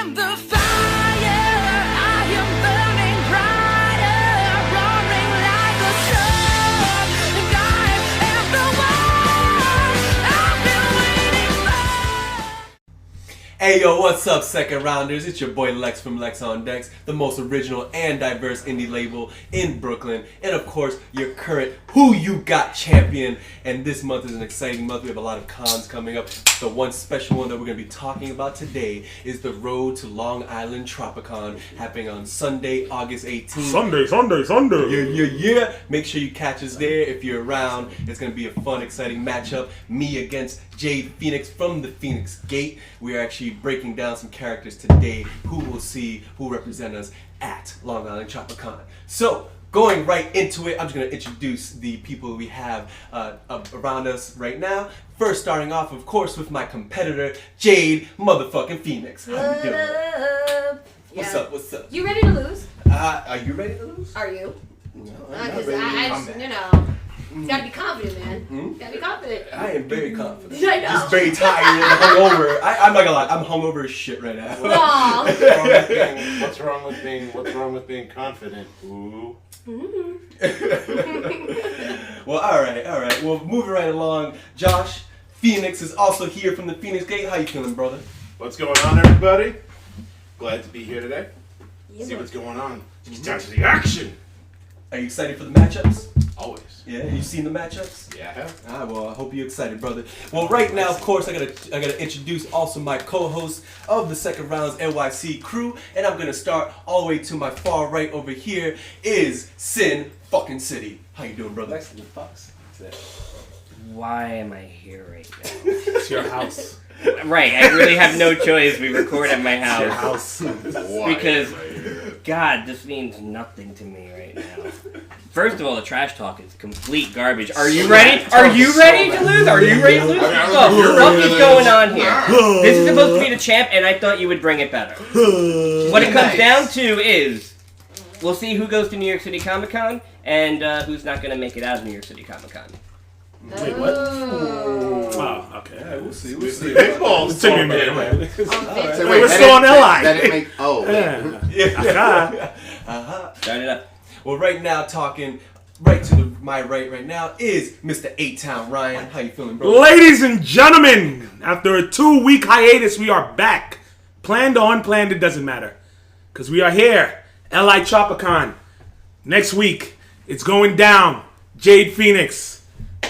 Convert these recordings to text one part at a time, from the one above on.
am the fire, I am burning brighter, roaring like a storm, and I am the one I've been waiting for. Hey yo, what's up, second rounders? It's your boy Lex from Lex On Decks, the most original and diverse indie label in Brooklyn, and of course, your current Who You Got champion. And this month is an exciting month. We have a lot of cons coming up. The one special one that we're going to be talking about today is the Road to Long Island Tropic Con, happening on Sunday, August 18th. Sunday. Yeah. Make sure you catch us there if you're around. It's going to be a fun, exciting matchup. Me against Jade Feinics from the Feinics Gate. We are actually breaking down some characters today who will see who represent us at Long Island Tropic Con. So, going right into it, I'm just going to introduce the people we have around us right now. First, starting off, of course, with my competitor, Jade motherfucking Feinics. How you doing? What's up? You ready to lose? Are you ready to lose? Are you? No, Because you gotta be confident, man. You gotta be confident. I am very confident. I know. Just very tired and hungover. I'm not gonna lie, I'm hungover as shit right now. Aw. What's wrong with being confident? Ooh. Well, all right. Well, moving right along, Josh Feinics is also here from the Feinics Gate. How you feeling, brother? What's going on, everybody? Glad to be here today. Yeah. See what's going on. Get down to the action. Are you excited for the matchups? Always. Yeah, you seen the matchups? Yeah. Well, I hope you're excited, brother. Well, right now, of course, I gotta introduce also my co-host of the second round's NYC crew, and I'm gonna start all the way to my far right over here is Sin fucking City. How you doing, brother? Why am I here right now? It's your house. Right, I really have no choice. We record at my Your house. house. Because, God, this means nothing to me right now. First of all, the trash talk is complete garbage. Are you ready? Are you ready to lose? Are you ready to lose? What is going on here? This is supposed to be the champ, and I thought you would bring it better. What it comes down to is, we'll see who goes to New York City Comic Con, and who's not going to make it out of New York City Comic Con. Wait, what? Oh, okay. Yeah, we'll see. Big balls. So Wait, we're still on LI. That didn't make. Oh. Start it up. Well, right now, talking right to my right now is Mr. 8-Town Ryan. How you feeling, bro? Ladies and gentlemen, after a 2-week hiatus, we are back. Planned or unplanned, it doesn't matter. Because we are here. LI Tropic Con. Next week, it's going down. Jade Feinics.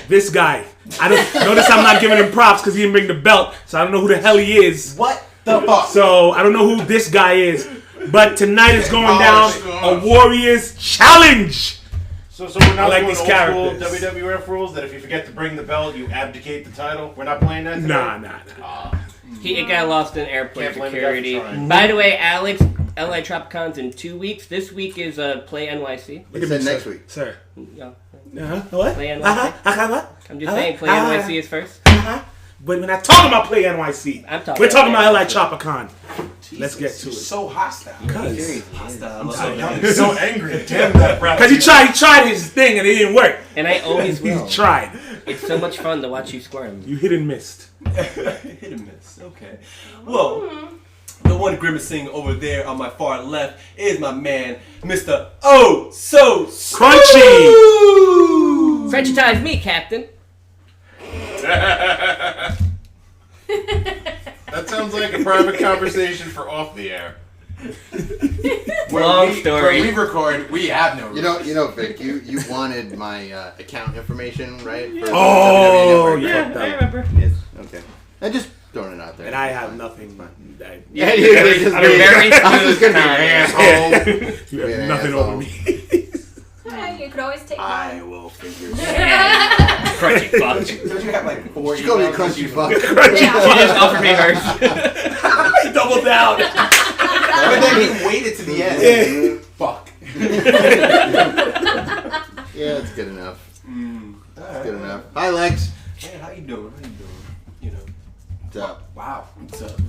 This guy. I don't notice I'm not giving him props because he didn't bring the belt, so I don't know who the hell he is. What the fuck? So I don't know who this guy is. But tonight is going down a Warriors Challenge. So we're not like doing these old characters. school WWF rules that if you forget to bring the belt, you abdicate the title. We're not playing that today? Nah. It got lost in airport Can't blame the guy security. for trying. By the way, Alex, LI Tropic Con's in 2 weeks. This week is Play NYC. He said next week. Sir. Yeah. What? Play NYC. What? I'm just saying, Play NYC is first. But we're not talking about Play NYC. We're talking about LI Tropic Con. Let's get to it. So hostile. Hostile. So angry. Damn that breath. Because he tried his thing and it didn't work. And I always He will. tried. It's so much fun to watch you squirm. You hit and missed. Hit and miss. Okay. Well, the one grimacing over there on my far left is my man, Mr. Oh So Crunchy. Frenchitize me, Captain. That sounds like a private conversation for off the air. Long story. When we record, we have no. You know, Vic. You wanted my account information, right? For Oh, WWE Network. I remember. Yes. Okay. I just throwing it out there. And I have nothing. You're You're very just smooth gonna be an asshole. You have nothing over me. you could always take I will figure. Crunchy fuck. Don't you have like 4 Just go be crunchy fuck. She just offered me hers. He doubled down. But then he waited to the end. Fuck. Yeah, it's good enough. Alright. Good enough. Hi, Lex. Man, how you doing? You know. What's up? Wow. What's up?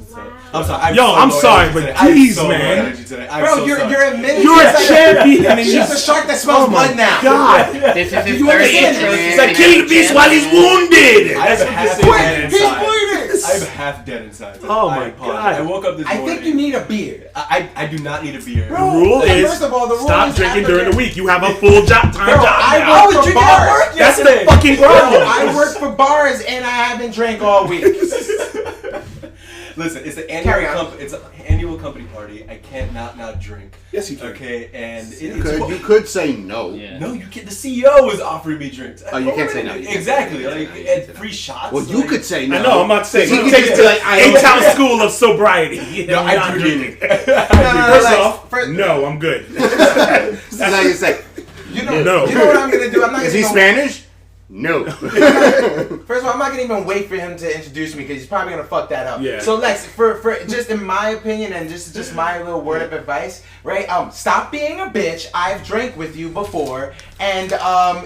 I'm sorry. I'm sorry, but geez, man. Bro, you're admitting You're a champion. And She's a shark that smells blood now. God. This is his You third understand, intro. man? He's like killing the beast while he's wounded. I have to say that inside. It's this? I'm half dead inside. Oh I my apologize. God. I woke up this I morning. think you need a beer. I do not need a beer. The rule is first of all, the rule stop is drinking after during the that- week. You have a full time job now. I work for bars. That's the fucking problem. I work for bars and I haven't drank all week. Listen, it's the Carry on. it's an annual company party. I can't not drink. Yes, you can. Okay, and You could say no. Yeah. No, you can't. The CEO is offering me drinks. Oh, you can't say no. Exactly, like and free shots. Well, you could say no. I know, I'm not saying. He You could take just it be to like, I the don't- A-Town School of Sobriety. No, I'm I not do drinking. Lex, First off, first- no, I'm good. This is how you say. You know, No. you know what I'm gonna do? I'm not Is gonna he go- Spanish? No. First of all, I'm not gonna even wait for him to introduce me because he's probably gonna fuck that up. Yeah. So Lex, for just in my opinion and just my little word of advice, right? Stop being a bitch. I've drank with you before, and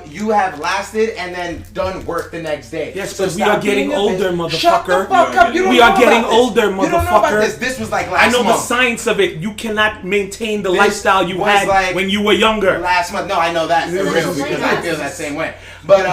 you have lasted and then done work the next day. Yes, So because we stop are getting being a older, bitch. Shut the motherfucker. fuck up. You don't We know are getting about this. older, You don't know about motherfucker. this. This was like last I know month. the science of it. You cannot maintain the This lifestyle you was had like when you were younger. Last month. No, I know that for real because I feel that same way. But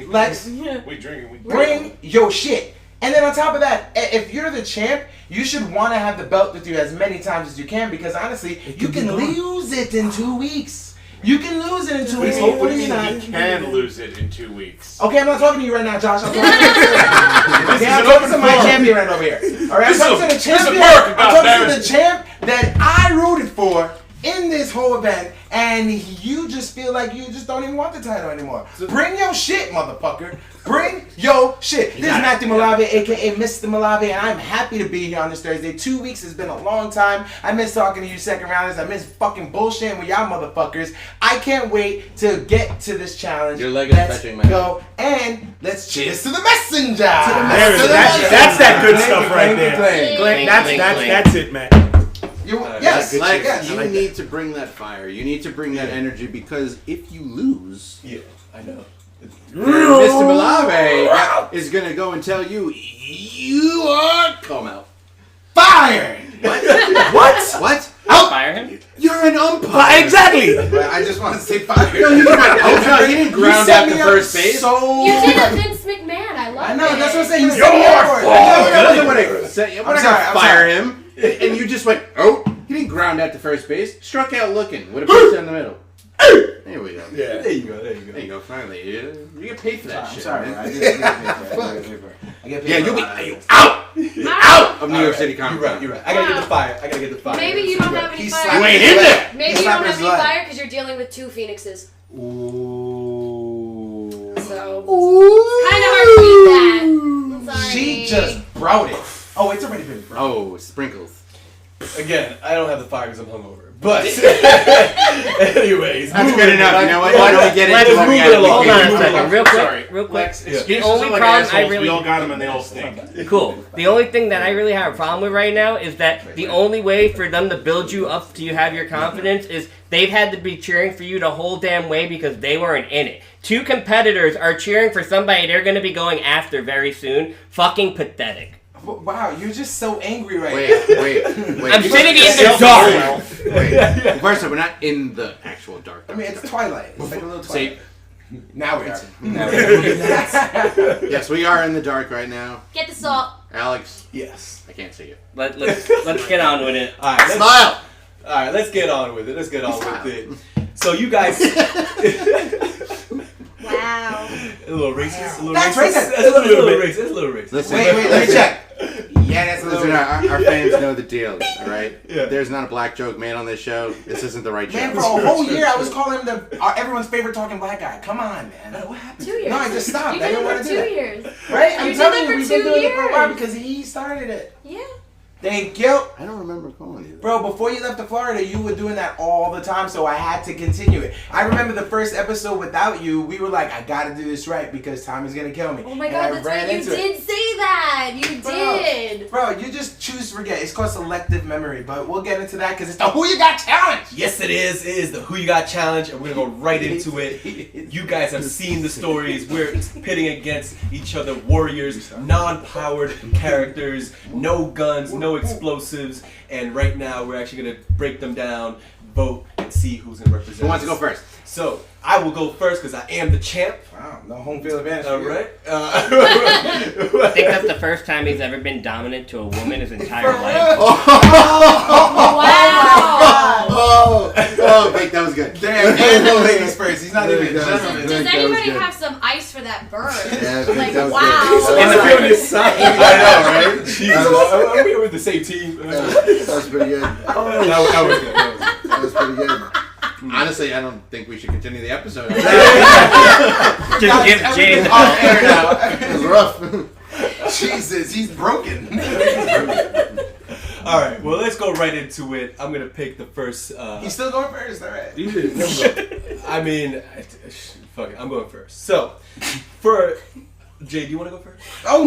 Lex, We drinking. bring your shit. And then on top of that, if you're the champ, you should want to have the belt with you as many times as you can because honestly, you can lose it in 2 weeks. You can lose it in 2 weeks. Hopefully not. You can lose it in 2 weeks. Okay, I'm not talking to you right now, Josh. I'm talking I'm talking to my champion right over here. All right, I'm talking to the champion. I'm talking to the champ that I rooted for in this whole event, and you just feel like you just don't even want the title anymore. Bring your shit, motherfucker. Bring your shit. This is Matthew Malave, aka Mr. Malave, and I'm happy to be here on this Thursday. 2 weeks has been a long time. I miss talking to you second rounders. I miss fucking bullshitting with y'all motherfuckers. I can't wait to get to this challenge. Your leg is Let's touching, man. go, and let's cheers to the messenger. There it is. That's that good stuff right there. Clink, clink, clink. That's it, man. Yes, Like, yes. you need to bring that fire. You need to bring that energy because if you lose, Yeah, I know. Mr. Malave is gonna go and tell you you are come out. Fire! What? Fire him? You're an umpire. Exactly. I just want to say fire. No, you didn't ground out the first base. So You did a Vince McMahon. I love it. I know. That's what I'm saying. You You're set me up for it. That wasn't what I said. I'm not sorry, gonna I'm fire sorry. him. And you just went, oh, he didn't ground out to first base. Struck out looking with a pitch in the middle. There we go. Yeah. There you go. There you There go. you go. Finally, you get paid for that I'm shit. sorry. man. I get paid for it. Yeah, you'll be out. Out of New York City You're Comic right. Con. You're right. I gotta get the fire. I gotta get the fire. Maybe you don't have any He's fire. You ain't in there. Maybe He's you don't slapping have his any leg. fire because you're dealing with two Phoenixes. Ooh. So it's kind of hard to beat that. I'm sorry. She just brought it. Oh, it's already been brought. Oh, sprinkles. Again, I don't have the fire because I'm hungover. But anyways, That's moving good enough. on. You know what? Why don't we get Let's into what we move got? it along. Hold on a Move second, along. real quick, Sorry. real quick. Lex, The excuses only are like problem assholes. I really We all got them and they all stink. Cool. The only thing that I really have a problem with right now is that the only way for them to build you up to have your confidence is they've had to be cheering for you the whole damn way because they weren't in it. Two competitors are cheering for somebody they're going to be going after very soon. Fucking pathetic. Wow, you're just so angry right Wait. I'm sitting in the dark. Wait. First off, we're not in the actual dark. I mean, it's Twilight. It's like a little See, Twilight. Now we are. yes, we are in the dark right now. Get the salt. Alex, Yes. I can't see you. Let's get on with it. All right. Smile. All right. Let's get on with it. Let's get on with it. So you guys, Wow. a little racist. A little That's racist. racist. That's a little racist. That's a little racist. Listen, Wait, let me check. Yeah, that's a Listen, little. our fans know the deal, all right? Yeah. There's not a black joke made on this show. This isn't the right Man, show. for a whole year I was calling him everyone's favorite talking black guy. Come on, man. What happened? 2 years. No, I just stopped. You I did didn't it want for to 2 do that. years. Right? I'm You did telling it you, for we've been 2 doing it for a while years. because he started it. Yeah. Thank you. I don't remember calling you. Bro, before you left to Florida, you were doing that all the time, so I had to continue it. I remember the first episode without you, we were like, I gotta do this right because Tommy's gonna kill me. Oh my And I god, that's ran right. You into it. did say that. You did. Bro, you just choose to forget. It's called selective memory, but we'll get into that because it's the Who You Got Challenge! Yes, it is. It is the Who You Got Challenge, and we're gonna go right into it. You guys have seen the stories. We're pitting against each other, warriors, non-powered characters, no guns, no explosives, and right now we're actually gonna break them down, vote, and see who's gonna represent. Who wants to us. go first? So I will go first because I am the champ. Wow, no home field advantage. All right. I think that's the first time he's ever been dominant to a woman his entire life. Wow. Oh, Vic, that was good. Damn, and no ladies first. He's not even a gentleman. Does anybody have some ice for that burn? Yeah, Like, that was wow. good. And the field is I know, right? Jesus. We were the same team. That was pretty good. That was good. That was pretty good. Honestly, I don't think we should continue the episode. Just give Jade Off air now. It was rough. Jesus, he's broken. All right. Well, let's go right into it. I'm gonna pick the first. He's still going first, all right. I mean, fuck it. I'm going first. So, for Jay, do you want to go first? Oh,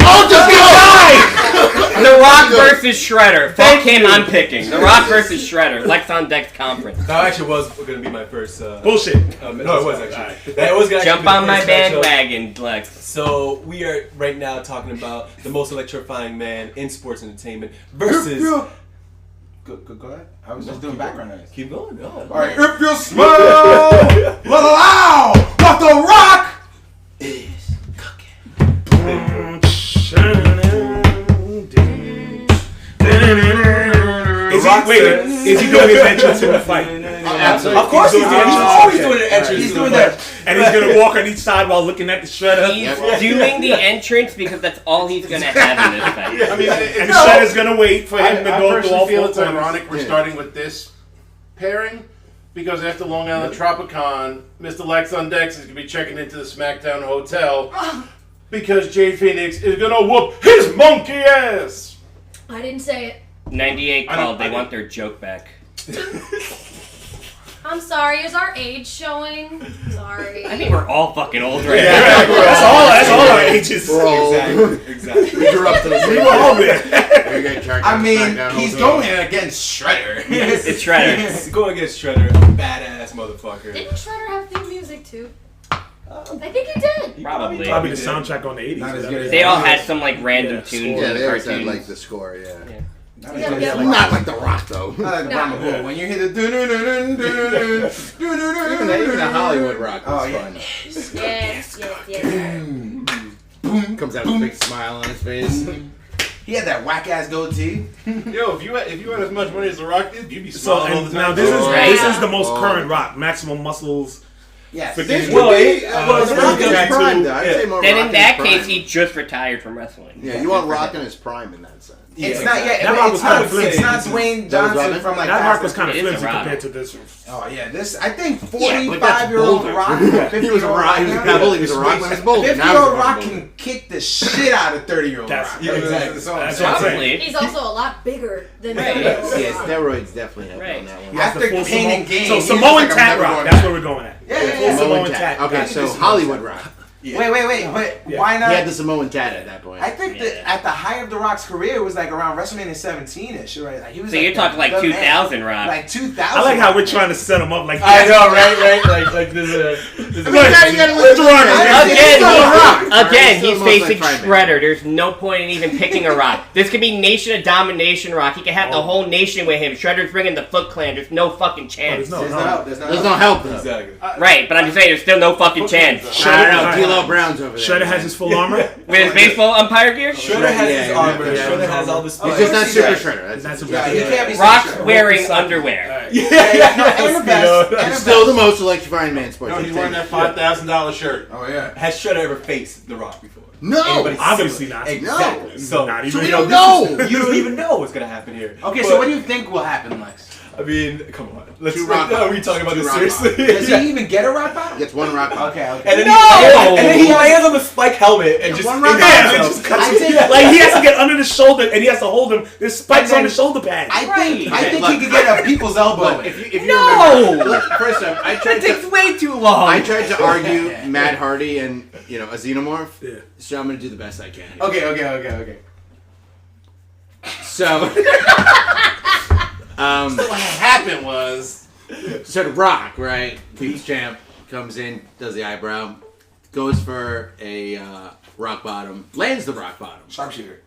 The Rock versus Shredder. Fuck him, I'm picking. The Rock versus Shredder. Lex On Decks conference. That actually was going to be my first. Bullshit. No, it was actually. That was gonna Jump actually be on the my first matchup. bandwagon, Lex. So we are right now talking about the most electrifying man in sports entertainment versus. Go ahead. I was just doing background noise. Keep going. No. All right, if you smell, let allow what the Rock is cooking. Is he doing his entrance in the fight? Absolutely. Of course he's doing. He's always doing an entrance. He's doing that. And he's gonna walk on each side while looking at the shredder. He's doing the entrance because that's all he's gonna have in this fight. I mean, And the shredder's gonna wait for him to I go through all personally feel four it's corners. ironic we're starting with this pairing because after Long Island Tropic Con, Mr. Lex On Decks is going to be checking into the SmackDown Hotel because Jade Feinics is going to whoop his monkey ass. I didn't say it. 98 called. They want their joke back. I'm sorry. Is our age showing? Sorry. I think we're all fucking old right Yeah, now. that's all our ages. We're all Exactly. We grew up to the We were all there. I mean, he's going against Shredder. It's Shredder. He's going against Shredder, a badass motherfucker. Didn't Shredder have theme music too? I think he did. Probably. Probably the soundtrack on the 80s. Not as whatever. good as They all had some like random Yeah, tunes Yeah, in the they always had cartoons. like the score, yeah. Yeah. Not like The Rock, though. Not like the No. Brahma Bull. When you hear the Even the Hollywood Rock was Oh, yeah. fun. Yes. Comes out with a big smile on his face. He had that whack ass goatee. Yo, if you had as much money as The Rock did, you'd be So smiling all and the now time. this is the most current Rock. Maximum Muscles. Yes. This Well, would be well, Rock in his that's prime, too- though. I'd yeah. say more Then Rock in that his case, prime. he just retired from wrestling. Yeah, you want Rock in his prime in that sense. It's not yet. That Rock was kinda It's flimsy. not Dwayne That was Johnson Robin? from like That Fast Rock was and kind of It is a flimsy Rock. compared to this. Oh yeah, this I think but that's 45-year-old bolder. Rock, He was a Rock. He was a Pebble. He was a Rock when he was Boulder. Now he's a 50-year-old Rock Rock Boulder. can kick the shit out of 30-year-old That's- Rock. yeah, exactly. That's all I'm That's saying. what I'm saying. Probably. He's also a lot bigger than Right. him. Yeah, steroids definitely help Right. on that one. He has After the full Pain and Samoan- Gain, So he's Samoan just like, I'm Tat never Rock. going That's back. where we're going at. Yeah, Full yeah, Samoan Samoan Tat. tat. Okay, Yeah. so Hollywood Rock. yeah. Wait, but Yeah. why He not? had the Samoan tat at that point. I think that at the height of The Rock's career it was like around WrestleMania 17ish, right? Like he was So like you're talking like the man. 2000 Rock. Like 2000. I like how we're trying to set him up like I know, right? Like this is Look, Mr. Rock. Again, Still he's most facing like Friday. Shredder. There's no point in even picking a Rock. This could be Nation of Domination Rock. He could have the whole nation with him. Shredder's bringing the Foot Clan. There's no fucking chance. There's There's no no help. help. There's no There's help. no help though. exactly. Right, but I'm just saying there's still no fucking chance. I don't know. Shredder- D'Lo Brown's over there. Shredder has his full armor. With his baseball umpire gear? Shredder has his Yeah, armor. yeah, Shredder yeah. has all the He's speed. just not see Super that. Shredder. That's That's Yeah, he can't be Rock Super Shredder. wearing underwear. And the best. And the still the most electrifying man in sports. No, he's wearing that $5,000 shirt. Oh yeah. Has Shredder ever faced The Rock before? No! Anybody Obviously similar? not. Exactly. No. So, Not So even. we don't know. you don't even know what's gonna happen here. Okay, But, so what do you think will happen, Lex? I mean, come on. Let's. Two rock Are we talking about Two this rock seriously? Does he even get a rock bottom? Gets one rock bottom. Okay. And then, No! and then he lands on the spike helmet and just one rock impacts bottom. himself. I think Like he has to get under the shoulder and he has to hold him. There's spikes on the shoulder pad. I think Right. he could get a people's elbow. Look, if you No! remember, look, first off, I That tried takes to way too long. argue Matt Hardy and a xenomorph. Yeah. So I'm gonna do the best I can. Okay. So, What happened was so The Rock, right? Beats champ, comes in, does the eyebrow, goes for a rock bottom, lands the rock bottom. Sharpshooter.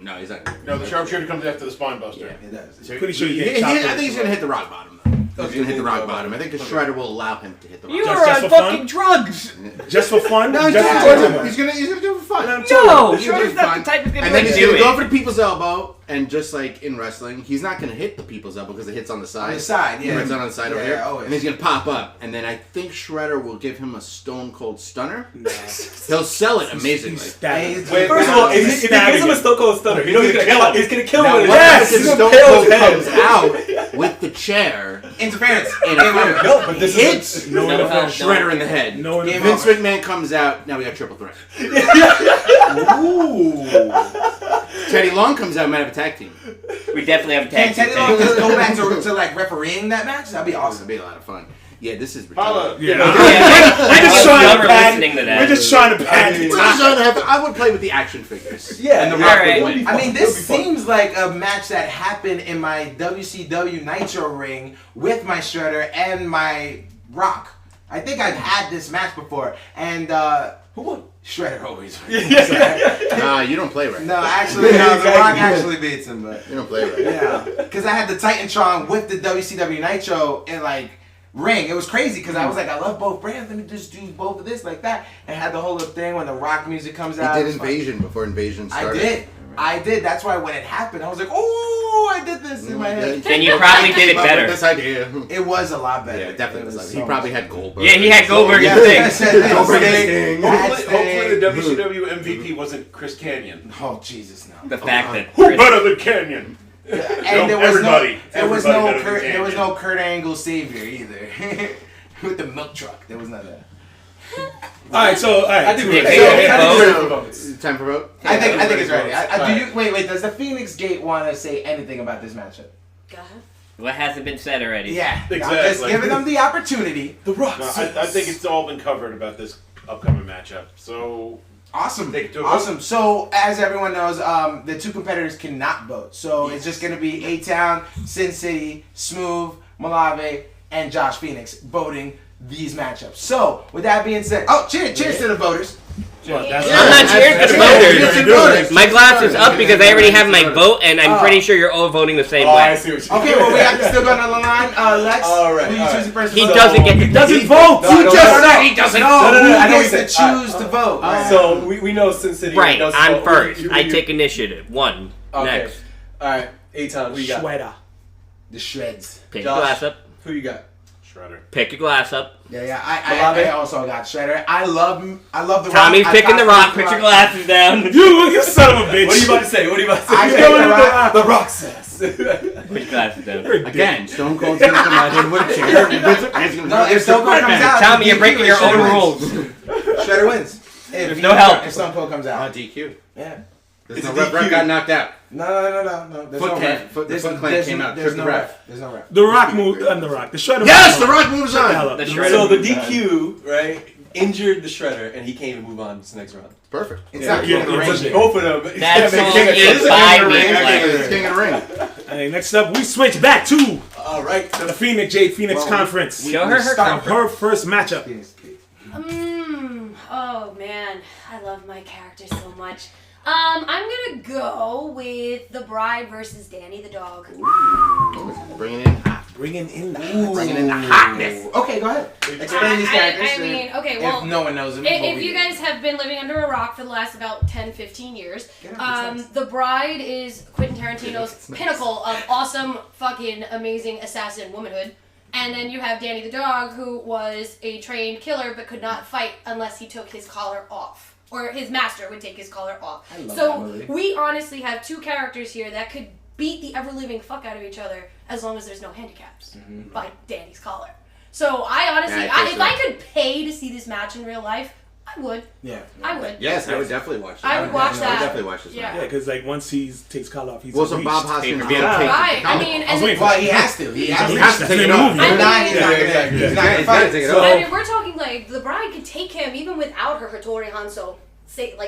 No, he's not. no, the sharpshooter comes after the spine buster. Yeah. It does. So Pretty sure you he- get he- chopped I with think he's it. gonna hit the rock bottom though. He's gonna hit the rock bottom. I think the Shredder will allow him to hit the rock You bottom. are Just on for fun? fucking drugs. Just for fun? No, Just yeah, for fun? he's gonna do it for fun. No, He's gonna Shredder's do it not fun. the type of And then he's do gonna go it. for the people's elbow, and just like in wrestling, he's not gonna hit the people's elbow because it hits on the side. On the side, yeah. It hits on the side over Yeah, here. always. And he's gonna pop up, and then I think Shredder will give him a Stone Cold Stunner. He'll sell it amazingly. Stabbing. Wait, first of all, if he gives him a Stone Cold Stunner, you know he's gonna kill him. What Yes, happens if he's Stone gonna Cold kill his comes out with the chair Interference. and No, but this hits No, No, no, Shredder in the head? No, no, Vince McMahon comes out, now we got triple threat. Ooh. Teddy Long comes out, might have a tag team. We definitely have a Can tag team Teddy Long thing. just go back to like refereeing that match? That'd be This awesome. would be a lot of fun. Yeah, this is Holla. ridiculous. Yeah. Yeah. We're just I was trying to never pad. listening to that. We're just trying to pad. We're just trying to have, I would play with the action figures. Yeah, And the all Rock right. would win. I mean, this seems like a match that happened in my WCW Nitro ring with my Shredder and my Rock. I think I've had this match before, and Who won? Shredder always wins. Nah, you don't play right. No, actually, no, The Rock actually beats him, but You don't play right. yeah, because I had the Titantron with the WCW Nitro in like ring. It was crazy because I was like, I love both brands. Let me just do both of this like that, and had the whole little thing when the Rock music comes out. He it did was fun. Invasion before Invasion started. I did. That's why when it happened, I was like, oh, I did this in my head. Then you probably did it Up with better. This idea. It was a lot better. Yeah, it definitely It was. so He probably much had Goldberg. Yeah, he had Goldberg Yeah, and that's Sting. it. Goldberg and Sting. Sting. That's Hopefully the Sting. WCW MVP wasn't Chris Canyon. Oh Jesus, no. The fact that Who better than Canyon? And No, there was everybody. there was Everybody no better than Kurt, there was Canyon. no Kurt Angle savior either. With the milk truck, there was none of that. Alright, so, alright. I think Yeah, we're yeah, ready. Time for vote? I think it's ready. Alright. Do you wait? Does the Phoenix Gate want to say anything about this matchup? Go ahead. what hasn't been said already. Yeah, I'm just Exactly. giving them the opportunity. The Rock. No, I think it's all been covered about this upcoming matchup. So Awesome. Take it to a Awesome. So, as everyone knows, the two competitors cannot vote. So, it's just going to be A-Town, Sin City, Smooth, Malave, and Josh Phoenix voting these matchups. So, with that being said, cheers to the voters. I'm not cheering for the voters. My glass is up because I already have my vote, and I'm pretty sure you're all voting the same Oh, I way. see what you Okay, well, we have to still go down the line. Lex, All right, who you all choosing first? He to vote? doesn't get to Doesn't vote! No, I You don't just know. said he doesn't. No, I know who what gets he to said. choose to vote? So we know Sin City. Right, does I'm vote. first. I take initiative. One. Okay. Next. All right, A-Town, who you got? Sweater. The shreds. Pick your Josh. glass up. Who you got? Shredder. Pick your glass up. Yeah. I also got Shredder. I love the Tommy's Rock. picking the Rock. Put your glasses down. You son of a bitch. What are you about to say? What are you about to say? I picked the Rock. The Rock says. Put your glasses down. Again, Stone Cold's gonna come out here with a chair. No, if Stone Cold comes out, Tommy, you're breaking your own Shredder rules. wins. Shredder wins. There's no help. If Stone Cold comes out. DQ. Yeah. There's It's no a ref. DQ. Ref got knocked out. No. There's Foot no clan- ref. foot- the There's- Foot Clan there's- came out, There's took no the ref. ref. There's no ref. The Rock moved on the Rock. The Shredder. Yes, the Rock moves The hell on. up. The Shredder. So the DQ, right, injured the Shredder, and he can't even move on to the next round. Perfect. It's not Yeah, King of the yeah, Ring. it's yet. Both of them. That's all King of- it This is by King of the me. Ring. Like- King of the Ring. Hey, next up, we switch back to All right. the Phoenix Jade Phoenix Conference. Show her her Stop. Her first matchup. Oh man, I love my character so much. I'm gonna go with the Bride versus Danny the dog. Bringing it in hot. Bringing in the Bringing in the hotness. Okay, go ahead. Explain these characters. I mean, okay, well, if no one knows them, if you guys have been living under a rock for the last about 10-15 years, The Bride is Quentin Tarantino's pinnacle of awesome, fucking amazing assassin womanhood. And then you have Danny the dog, who was a trained killer but could not fight unless he took his collar off. Or his master would take his collar off. I love that So movie. we honestly have two characters here that could beat the ever-living fuck out of each other as long as there's no handicaps by Danny's collar. So I honestly, Yeah, I if think I so. could pay to see this match in real life, I would. Yeah. I would. Yes, I would definitely watch this. I would watch I that. would definitely watch this. Yeah. Yeah, because like once he takes collar off, he's Well, a so beast. Bob Hoskins Pay-per-view. is gonna take Right. the I collar. mean, I was waiting Well, he has to. He has He to. has to take it off. If not, he's not He's gonna gotta fight. take it So- off. and if we're talking like the Bride could take him even without her Hattori Hanzo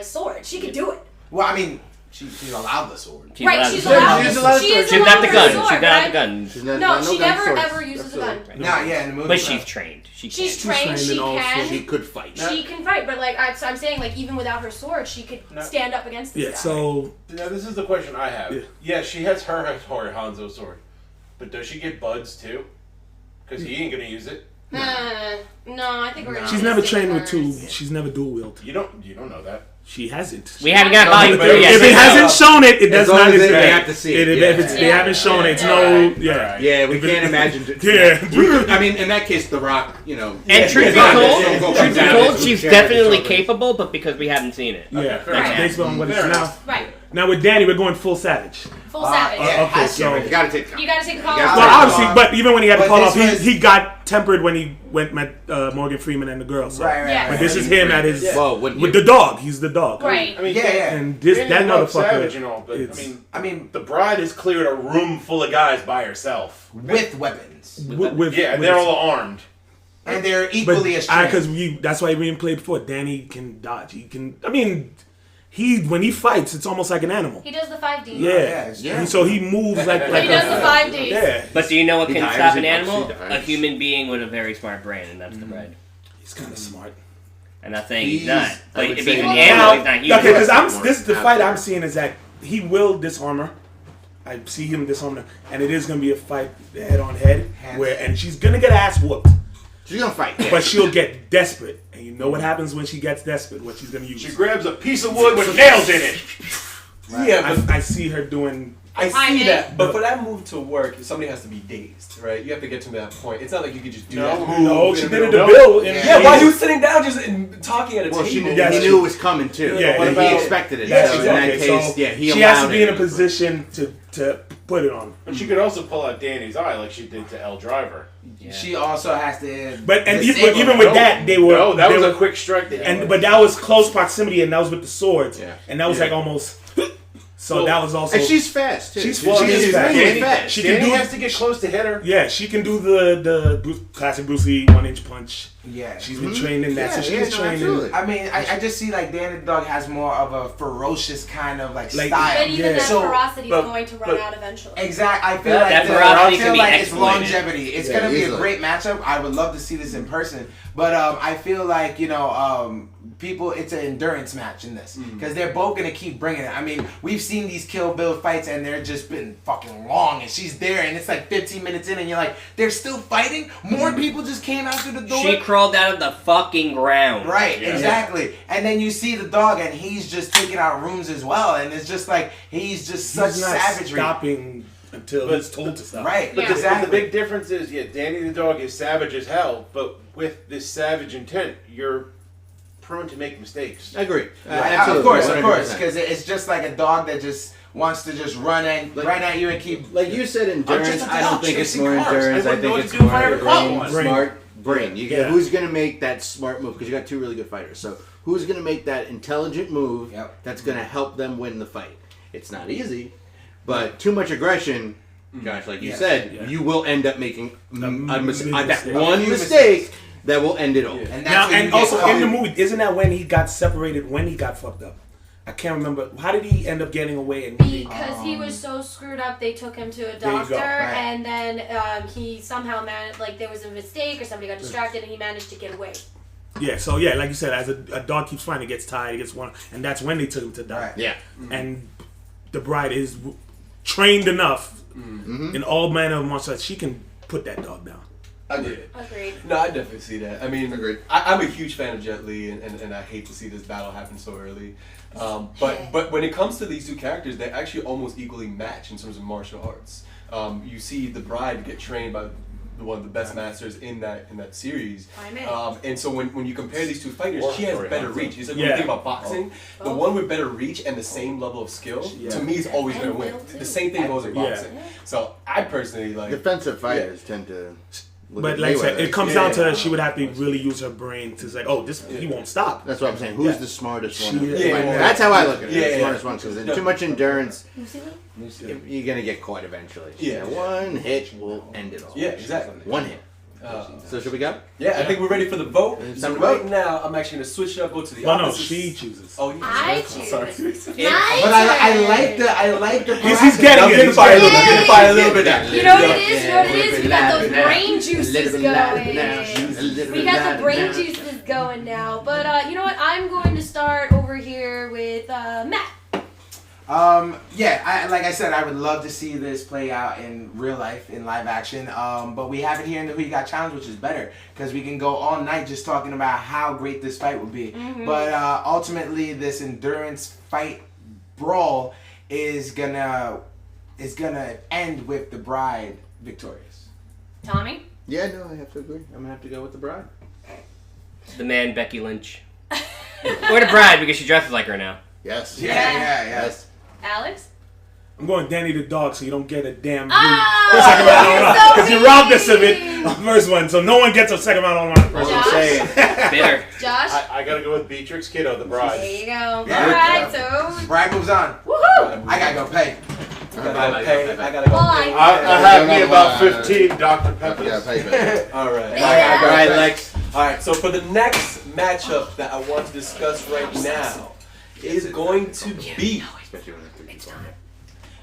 sword, she could do it. Well, I mean, she's allowed the sword. She's Right, allowed she's to- allowed. She's allowed She to- is She's allowed not the her gun. sword, She's not right? the gun. She's not- No, no she gun never swords. ever uses a gun. Absolutely. Nah, yeah, in the movie. But she's trained. She can. She's trained. trained She in all can. She could fight. She can fight, but like so I'm saying, like even without her sword, she could stand up against this Yeah, guy. so Now this is the question I have. Yeah. Yeah, she has her Hattori Hanzo sword, but does she get buds too? Because he ain't gonna use it. No, I think we're gonna. She's never trained with two. She's never dual wielded. You don't know that. She hasn't. We haven't got volume 3 yet. If it hasn't shown it, it does not exist. They have to see it. If they haven't shown it, it's no. Yeah. Yeah, we can't imagine. Yeah. I mean, in that case, The Rock, you know. And truth be told, she's definitely capable, but because we haven't seen it. Yeah. That's based on what it's now. Right. Now with Danny, we're going full savage. Full savage. Okay, so You gotta take. You gotta take a call. well, obviously, but even when he had to But call off, this was- he got tempered when he met Morgan Freeman and the girl. So. Right. Yeah. But this is him at his Well, with the dog. He's the dog. Right. I mean, Yeah. And this Danny that loves motherfucker. Savage and all, but I mean, the bride has cleared a room full of guys by herself. with weapons, Yeah, and they're all armed. and they're equally as trained. because that's why we didn't play before. Danny can dodge. He can. I mean, when he fights, it's almost like an animal. He does the 5D. Yeah. Yeah. And so he moves like He does the 5Ds. Yeah. But do you know what He can dives stop an and animal? she dives. A human being with a very smart brain, and that's the bread. He's kind of smart. I'm not saying he's not. I But would if say he's an he's animal, Now, he's not human. okay, because More. this is the fight I'm Absolutely. seeing is that he will disarm her. I see him disarm her, and it is gonna be a fight head on head, and she's gonna get her ass whooped, She's gonna fight. Yeah. but she'll get desperate, and you know what happens when she gets desperate? What she's gonna use? She grabs a piece of wood with nails in it. Yeah, but I see her doing. I Timing. see that, but for that move to work, somebody has to be dazed, right? You have to get to that point. It's not like you could just do that move. No, she in did the it to middle. Bill. Yeah, while you were sitting down just and talking at a Well, table. he That's knew true. it was coming too. Yeah, and what he about- expected it. That's so in that okay, case, so yeah, he she has to allowed be in a it. position to put it on. But she could also pull out Danny's eye like she did to El Driver. Yeah. She also has to. But and disable even him. with that, they were. No, that they was were, a quick strike. but that was close proximity, and that was with the swords, Yeah. and that was like almost. So Well, that was also. And she's fast too. She's Well, I mean, she's fast. Danny, fast. She Danny can do. has to get close to hit her. Yeah, she can do the classic Bruce Lee 1-inch punch. Yeah. She's been trained in that, so Yeah, she's no, trained absolutely. in. I mean, I just see like Danny the dog has more of a ferocious kind of like Like- style. But even Yeah. that So- ferocity is but- going to run but- out eventually. Exactly. I feel That like ferocity I can feel be like it's exploited. longevity. It's Yeah, gonna be a easily. great matchup. I would love to see this in person, but I feel like people. It's an endurance match in this because they're both gonna keep bringing it. I mean, we've seen these Kill Bill fights and they're just been fucking long, and she's there, and it's like 15 minutes in, and you're like, they're still fighting. More people just came out through the door. She crawled out of the fucking ground. Right, Yeah. exactly. And then you see the dog, and he's just taking out rooms as well, and it's just like he's just such He's not savagery. stopping until he's told to stop. Right, But exactly. the big difference is, Danny the dog is savage as hell, but with this savage intent, you're prone to make mistakes. I agree. Of course, 100%. because it's just like a dog that just wants to just run at you and keep. Like you said, endurance. just a I don't dog think it's chasing more cars. endurance. I I wouldn't know think what it's to do if more I ever caught one. smart brain. You get Yeah. who's gonna make that smart move because you got two really good fighters. So who's gonna make that intelligent move Yep. that's gonna help them win the fight? It's not easy, but too much aggression. Gosh, like you Yes. said, Yeah. you will end up making that mistake. one few mistake that will end it all. And that's Now, when and you get also caught. in the movie, isn't that when he got separated? When he got fucked up, I can't remember. How did he end up getting away? And Because he was so screwed up, they took him to a you go, doctor, right. and then he somehow managed, like there was a mistake or somebody got distracted, and he managed to get away. yeah, so yeah, like you said, as a dog keeps fighting, it gets tired, it gets one, and that's when they took him to die. Right. Yeah. And the bride is trained enough in all manner of martial arts. She can put that dog down. I did. Agreed. No, I definitely see that. I mean, Agreed. I'm a huge fan of Jet Li, and I hate to see this battle happen so early. But when it comes to these two characters, they actually almost equally match in terms of martial arts. You see the bride get trained by one of the best masters in that series. And so when you compare these two fighters, she has better reach. It's like when you Yeah. think about boxing, the one with better reach and the same level of skill, to me, is always going to win. And will, too. The same thing goes in Yeah. boxing. So I personally like. Defensive fighters tend to. look But at like I said, Mayweather. it comes down to she would have to really use her brain to say, "Oh, this he won't stop." That's what I'm saying. Who's Yeah. the smartest one? She- of the yeah, fight? yeah. That's how I look at it. Yeah, the yeah. smartest one. Because too much endurance, New Zealand? you're gonna get caught eventually. Yeah. One hit will end it all. Yeah, exactly. One hit. So should we go? Yeah, I think we're ready for the vote. It's So time to right vote. now, I'm actually gonna switch it up, go to the No, no, opposite. she chooses. Oh, yeah. I Sorry. choose. But I like the. He's getting I'm it. getting He's fired a getting little. it. Getting fired a little bit. now. You know what it is? You know what it Yeah, is? We a got little those bit louder brain now. juices A little bit going. louder now. A little We bit got the louder brain now. juices going now. But you know what? I'm going to start over here with Matt. Like I said, I would love to see this play out in real life, in live action. But we have it here in the Who You Got Challenge, which is better because we can go all night just talking about how great this fight would be. Mm-hmm. But ultimately, this endurance fight brawl is gonna end with the bride victorious. Tommy? Yeah, no, I have to agree. I'm gonna have to go with the bride. The man, Becky Lynch. Or the bride, because she dresses like her now. Yes. Yes. Alex? I'm going Danny the dog, so you don't get a damn Oh, because you robbed us of it on the first one, so no one gets a second round on the first one. Josh? Bitter. Josh? I gotta go with Beatrix Kiddo, the bride. There you go. Yeah. Alright, so... Bride moves on. Woohoo! I gotta go pay. I gotta go. Fine. I have me about 15 Dr. Peppers. Yeah, pay back. All right. Yeah. All right, Lex. All right. So for the next matchup that I want to discuss right now is going to be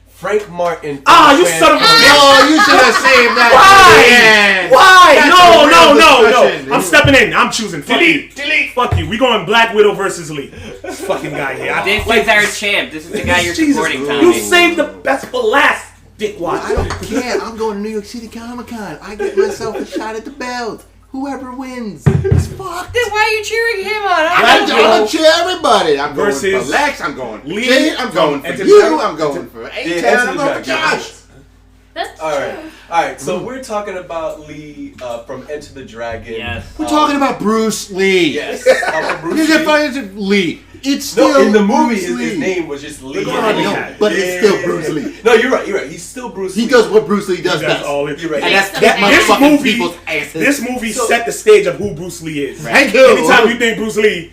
Frank Martin. You son of a bitch! Oh, you should have saved that. Why? That's a real discussion. No. I'm stepping in. I'm choosing. Delete. Fuck you. We going Black Widow versus Lee. This fucking guy here. This is our champ. This is the guy you're Jesus, supporting, Tommy. you saved the best for last, dickwad. I don't care. I'm going to New York City Comic Con. I get myself a shot at the belt. Whoever wins, it's fucked. Then why are you cheering him on? I'm going to cheer everybody. I'm going Versus for Lex. I'm going for Lee. Jade. I'm going for Enter you. Dragon. I'm going for A-Town. Enter I'm going for Dragon. Josh. That's All right. So we're talking about Lee from Enter the Dragon. Yes. We're talking about Bruce Lee. Yes. Bruce You get Lee. fired Lee. It's still No, in the movie, Bruce Lee. his name was just Lee. I know, but it's still Bruce Lee. No, you're right. He's still Bruce Lee. He does what Bruce Lee does That's best. all it You're right. And that's This that motherfucking movie- people's asses. This movie So- set the stage of who Bruce Lee is. Thank you. Anytime you think Bruce Lee,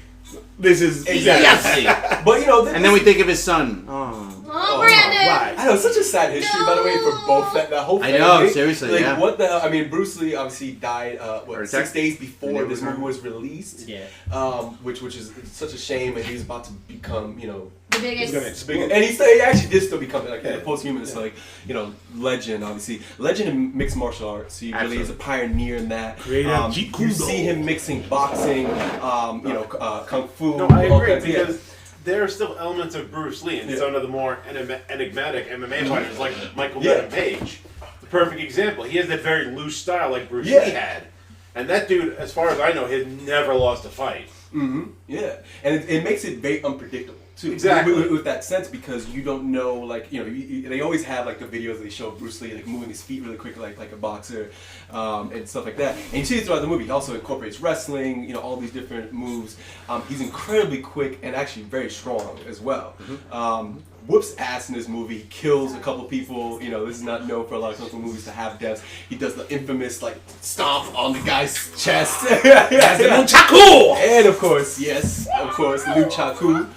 this is Exactly. Yes. But And then we think of his son. Oh, Brandon! Why? I know, it's such a sad history, by the way, for both that whole I family. know, seriously, Like, yeah. what the hell? I mean, Bruce Lee obviously died, Heart 6 attack? days before And it this was- movie was released. Yeah. Which is such a shame, and he's about to become, The biggest. It's big. And he actually did still become, like, a post-humanist, like, legend, obviously. Legend in mixed martial arts, so he really is a pioneer in that. Creator of Jeet Kune You Do. see him mixing boxing, kung fu. No, I all agree kinds of- because there are still elements of Bruce Lee in some of the more enigmatic MMA fighters like Michael Venom Page. The perfect example. He has that very loose style like Bruce Lee had. And that dude, as far as I know, has never lost a fight. Mm-hmm. Yeah, and it makes it very unpredictable too. Exactly. With that sense, because you don't know, like they always have like the videos they show of Bruce Lee like moving his feet really quick, like a boxer, and stuff like that. And you see it throughout the movie. He also incorporates wrestling, all these different moves. He's incredibly quick and actually very strong as well. Whoops ass in this movie. He kills a couple people. This is not known for a lot of kung fu movies to have deaths. He does the infamous like stomp on the guy's chest. That's the nunchaku! And of course, the nunchaku.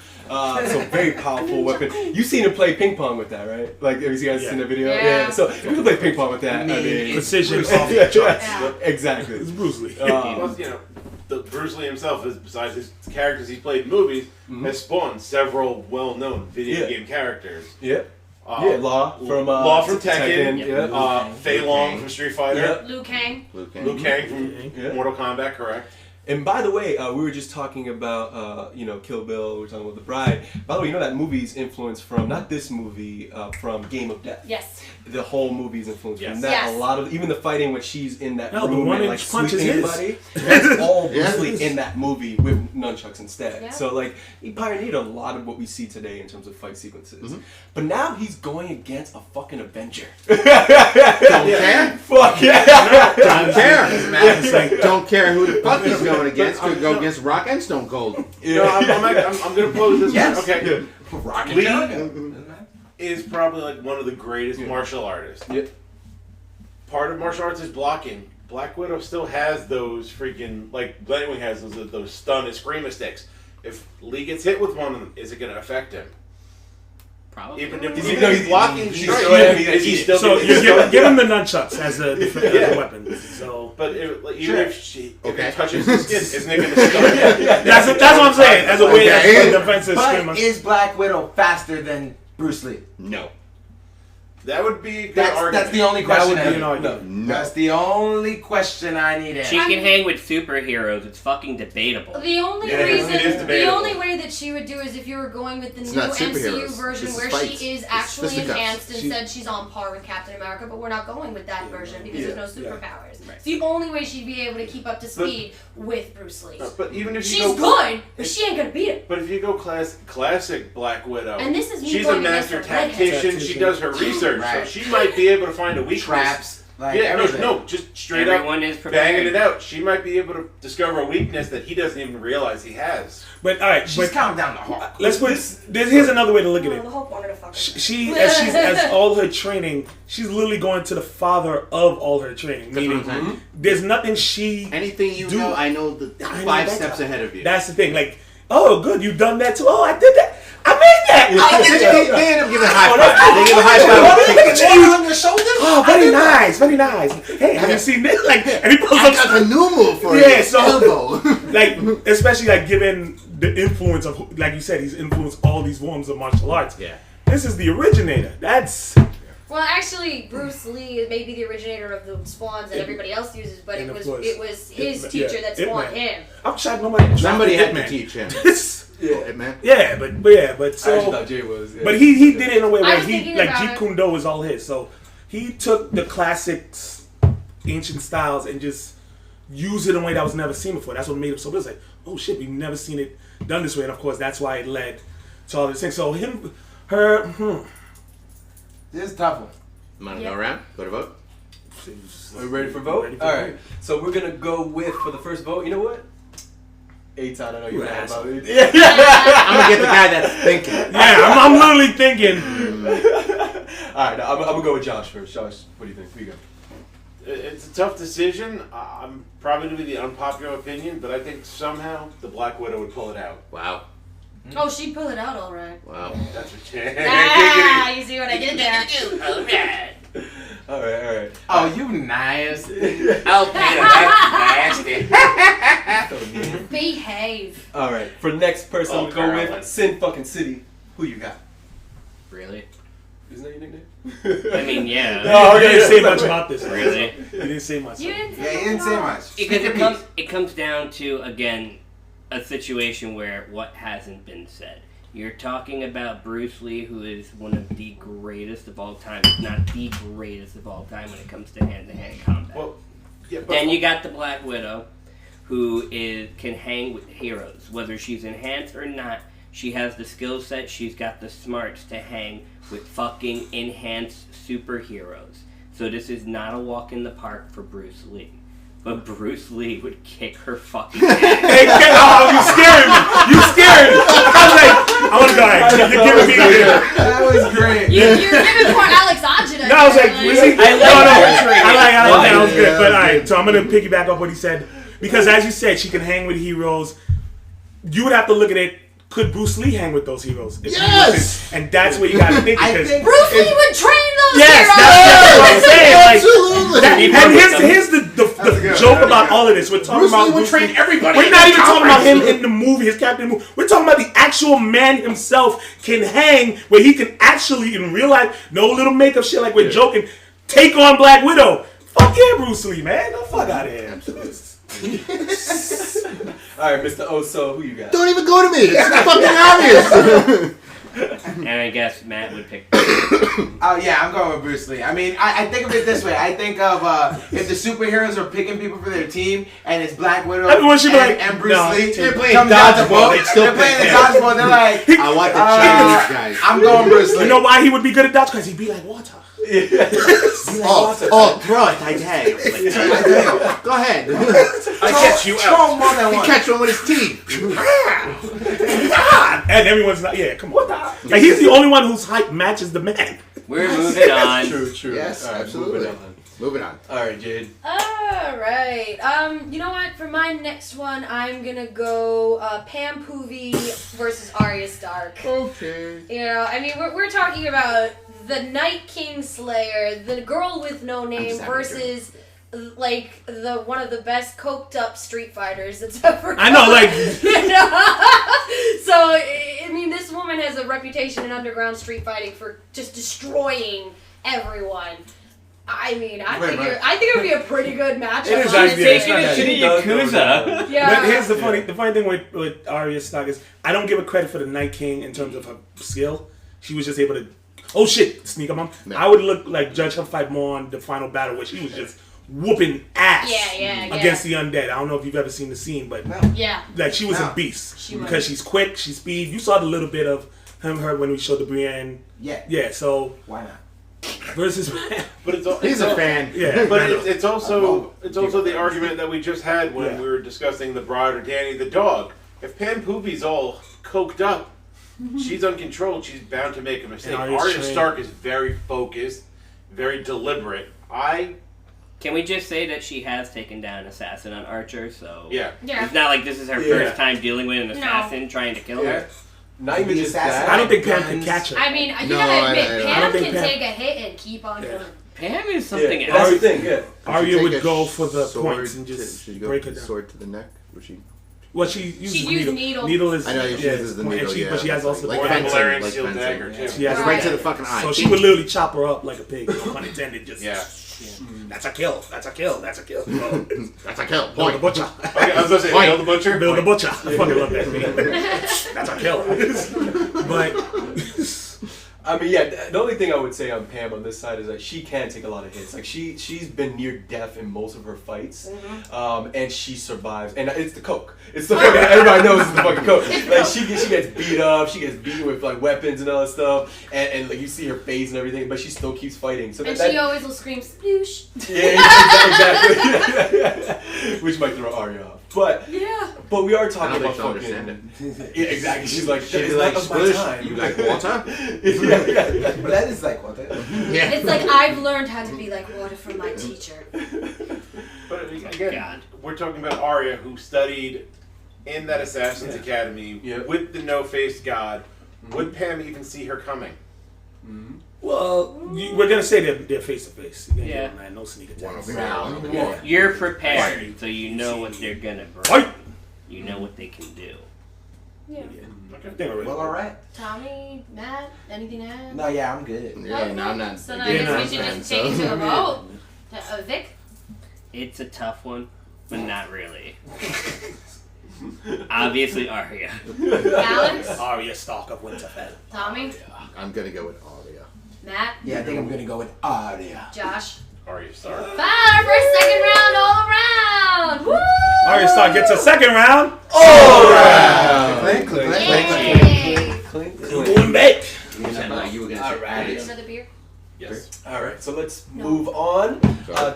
So very powerful weapon. You've seen him play ping pong with that, right? Like, have you guys seen the video? Yeah. So if you can play ping pong with that, I mean, Precision Bruce off Lee. the charts. Yeah. Exactly. It's Bruce Lee. Plus, the Bruce Lee himself, besides his characters he's played in movies, has spawned several well-known video game characters. Yeah. Law from Tekken. Fei Long from Street Fighter. Yep. Liu Kang. Liu Kang from Mortal Kombat, correct? And by the way, we were just talking about, Kill Bill. We were talking about The Bride. By the way, that movie's influenced from not this movie, from Game of Death. Yes. The whole movie's influenced from that. Yes. A lot of even the fighting when she's in that No, the room and like one-inch punch is sweeping his. everybody. That's all Bruce Yeah. Lee in that movie with nunchucks instead. Yeah. So like he pioneered a lot of what we see today in terms of fight sequences. Mm-hmm. But now he's going against a fucking Avenger. Don't care. Fuck yeah! Don't care. Don't care who the fuck he's going against. Could go against Rock and Stone Cold. No, I'm going to pose this. Yes. Okay. Rock and Lee Stone. is probably like one of the greatest martial artists. Yeah. Part of martial arts is blocking. Black Widow still has those freaking, like Nightwing has those stun and screamer sticks. If Lee gets hit with one of them, is it going to affect him? Probably. Even if He's he's blocking he's straight, still enemy, he's still So gonna you get give him the nunchucks as a weapon. So But even if Okay. it touches the skin, isn't it going to stun? that's what I'm saying. As a way Okay. of defensive But screamer. is Black Widow faster than Bruce Lee? No. That would be a good That's argument. the only question. That would be an I need. argument. No. That's the only question I need. She can hang with superheroes. It's fucking debatable. The only Yeah, it is reason, the debatable. only way that she would do is if you were going with the It's new not MCU superheroes. version This is where fights. she is It's actually fisticuffs. enhanced and said she's on par with Captain America, but we're not going with that version because there's no superpowers. It's the only way she'd be able to keep up to speed with Bruce Lee. But even if you She's go, good, but she ain't gonna beat him. But if you go classic Black Widow, And this is me she's a going against master her redhead. tactician. She does her research, Right. so she might be able to find a weakness. Traps, like Yeah, everything. no, just straight Everyone up is prepared. banging it out. She might be able to discover a weakness that he doesn't even realize he has. But all right, She's but counting down the Hulk. let's put. Here's another way to look at Oh, it. the Hulk wanted to fuck her. As all her training, she's literally going to the father of all her training. That's what Meaning, I'm saying. there's nothing she. Anything you Do- know, I know I know 5 that steps time. ahead of you. That's the thing. Like, oh, good, you've done that too. Oh, I did that. I made that. They end up giving a high that's five. They give a high five. Look at you. on your shoulders? Oh, very nice, very nice. Hey, have you seen this? Like, and he pulls I up. got a new move for Yeah, you. so- Elbow. Like, especially like given the influence of, like you said, he's influenced all these forms of martial arts. Yeah. This is the originator. That's Well, actually, Bruce Lee may be the originator of the spawns that everybody else uses, but And it of was course, his Hitman, teacher yeah, that spawned Hitman. him. I'm shocked nobody. Somebody had to Hitman. teach him. Yeah, Man. yeah, but I actually so, thought Jay was. Yeah. but he did it in a way I where was he thinking like about Jeet it. Kune Do is all his. So he took the classics, ancient styles, and just used it in a way that was never seen before. That's what made him so good. It's like, oh shit, we've never seen it done this way, and of course that's why it led to all this things. So This is a tough one. Want to go around? Go to vote? Are we ready for vote? Ready for All vote. right. So we're gonna go with for the first vote. You know what? Eitan, I know you're You mad asshole. about it. Yeah. I'm going to get the guy that's thinking. Yeah, I'm literally thinking. All right. Now I'm gonna go with Josh first. Josh, what do you think? Who you got? It's a tough decision. I'm probably going to be the unpopular opinion, but I think somehow the Black Widow would pull it out. Wow. Oh, she'd pull it out all right. Wow. That's what Ah, you see what I did there? All right. Oh, you nice. Oh, Peter, that's nasty. Behave. All right. For next person, Oh, we'll go with Carolyn. Sin fucking City. Who you got? Really? Isn't that your nickname? I mean, yeah. No, He didn't say much about this. Really? He didn't say much. You didn't say Yeah, he didn't say much. Because it comes down to, again, a situation where what hasn't been said. You're talking about Bruce Lee, who is one of the greatest of all time, if not the greatest of all time when it comes to hand-to-hand combat. Well, yeah, but Then you got the Black Widow, who can hang with heroes. Whether she's enhanced or not, she has the skill set, she's got the smarts to hang with fucking enhanced superheroes. So this is not a walk in the park for Bruce Lee. But Bruce Lee would kick her fucking ass. Hey, oh, you scaring me! You scaring me! I was like, I want to go ahead. You're giving me the. That was great. You're giving poor Alex Ojeda. No, I was like, was he? I like I like that was Why? good. But all right, so I'm gonna piggyback off what he said because, as you said, she can hang with heroes. You would have to look at it. Could Bruce Lee hang with those heroes? If he was in- and that's what you got to think I because. think Bruce Lee would train those Yes, heroes. that's what I'm saying. Like, Absolutely. and here's the joke about all of this. We're talking Bruce about Lee would Bruce train Lee. everybody. We're in not the even talking about him comics. in the movie, his Captain movie. We're talking about the actual man himself can hang, where he can actually in real life, no little makeup shit like we're joking, take on Black Widow. Fuck yeah, Bruce Lee, man. The fuck out of here. All right, Mr. Oso, who you got? Don't even go to me. It's fucking obvious. And I guess Matt would pick. Oh yeah, I'm going with Bruce Lee. I mean, I think of it this way. I think of if the superheroes are picking people for their team, and it's Black Widow Everyone should be like, and Bruce no, Lee. they're playing comes down to dodgeball, vote. they'd still They're playing the pick him. dodgeball. They're like, I want the Chinese guys. I'm going Bruce Lee. You know why he would be good at that? Because he'd be like water. Throw it, Titanic. Go ahead. I catch you Throw out. him more than He one. catch one with his teeth. And everyone's not, yeah, come on. Like, he's the only one whose height matches the man. We're moving on. True. Yes, All right, absolutely. moving on. Moving on. All right, Jade. Alright. You know what? For my next one, I'm gonna go Pam Poovey versus Arya Stark. Okay. You know, I mean, we're talking about the Night King Slayer, the girl with no name, sad versus like the one of the best coked up street fighters that's ever. I know, like- You know? So I mean, this woman has a reputation in underground street fighting for just destroying everyone. I mean, I think it would be a pretty good matchup. It is honestly. Taking it to the Yakuza. Yeah. But here's the funny thing with Arya Stark is I don't give her credit for the Night King in terms of her skill. She was just able to, oh shit, sneak him up. No. I would judge her fight more on the final battle where she was just whooping ass against the undead. I don't know if you've ever seen the scene, but Yeah. like she was a beast She was. because she's quick, she's speed. You saw the little bit of her when we showed the Brienne. Yeah. So Why not? versus But it's all, He's a fan. yeah, But it's also the argument that we just had when Yeah. we were discussing the Bride or Danny the dog. If Pam Poopy's all coked up, she's uncontrolled. She's bound to make a mistake. And Arya's Arya trained. Stark is very focused, very deliberate. Can we just say that she has taken down an assassin on Archer? So Yeah. it's not like this is her first time dealing with an assassin trying to kill her. Not even just that. I don't think Pam can catch her. I mean, you No, gotta admit, I Pam don't think can Pam- take a hit and keep on going. Pam is something Yeah, that's else. the thing. Yeah. Arya Take would a go for the sword points and just should you go break for her the down. sword to the neck? Would she? Well, she uses She'd use needle. Needle is I know she uses the and needle. she, but she has also like the fencing, Valerian like steel fencing. dagger, too. She has Right to the fucking eye. So she would literally chop her up like a pig. No pun intended. Just Yeah. That's a kill. That's a kill. That's a kill. That's a kill. Bill the Point. Butcher. Okay, I was going to say, Point. Bill the Butcher. Bill the Butcher. I fucking love that name. That's a kill. But I mean, yeah. The only thing I would say on Pam on this side is that she can take a lot of hits. Like she's been near death in most of her fights, and she survives. And it's the coke. It's the fucking, everybody knows it's the fucking coke. Like she gets beat up. She gets beaten with like weapons and all that stuff, and like you see her face and everything, but she still keeps fighting. So And that, she always will scream, sploosh. yeah, exactly. Which might throw Arya off, but we are I talking don't about think she'll fucking. understand it. Yeah, exactly. She's like, She'd be it's like, not of my "Splish, time." you like water? yeah. But that is like what? Yeah. It's like I've learned how to be like water from my teacher. But again, God. we're talking about Arya, who studied in that Assassin's Academy with the no-faced god. Would Pam even see her coming? well, we're gonna say they're face to face. Yeah. Man, no sneak attacks. Yeah. You're prepared, so you know what they're gonna bring. Fight! You know what they can do. I think we're ready. Well, all right. Tommy, Matt, anything to add? No, yeah, I'm good. Yeah, no, I'm not. So then I Yeah, guess we should just take it to a vote. Vic? It's a tough one, but not really. Obviously, Arya. Alex? Arya Stark of Winterfell. Tommy? I'm gonna go with Arya. Matt? Yeah, I think I'm gonna go with Arya. Josh? Arya Stark. Fine, first, second round, all around! Woo! Arya Stark gets a second round. Clink, clink, clink, Yay! Clink, Boom, back. You were gonna say Arya. Another beer? Yes. All right, so let's move on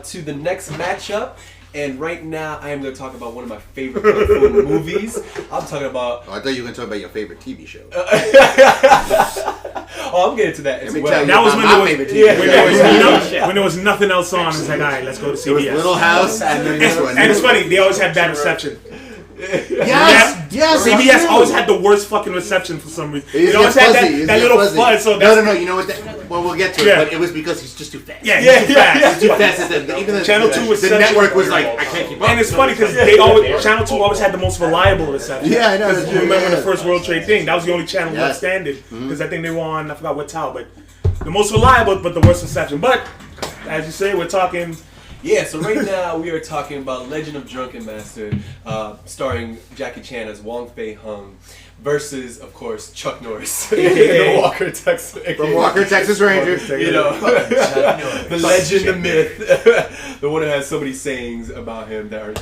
to the next matchup. And right now, I am going to talk about one of my favorite kung fu movies. I'm talking about. Oh, I thought you were gonna talk about your favorite TV show. Oh, I'm getting to that as Let me well. tell you That was about when my there was- favorite TV yeah, show. When there was nothing else on, it's like, all right, let's go to It was CBS. Little House and then this one. And it's funny, they always had bad reception. Yes, yes. CBS true. always had the worst fucking reception for some reason. He's They always got had fuzzy, he's that got little fuzzy. fuzz. So No. You know what? Well, we'll get to it. Yeah. But it was because he's just too fast. Yeah, he's too fast. He's too fast. Even the, Channel 2 was the such- network was like, I can't keep up. And it's funny because they always Channel 2 always had the most reliable reception. Yeah, I know. Because that's you true, remember yeah. the first World Trade thing? That was the only channel Yes. left standing. Because I think they were on, I forgot what tower, but the most reliable, but the worst reception. But as you say, we're talking. Yeah, so right now we are talking about Legend of Drunken Master, starring Jackie Chan as Wong Fei Hung, versus, of course, Chuck Norris, the Walker, Texas, From Walker, Texas Ranger. you know, the legend, the myth, the one that has so many sayings about him that are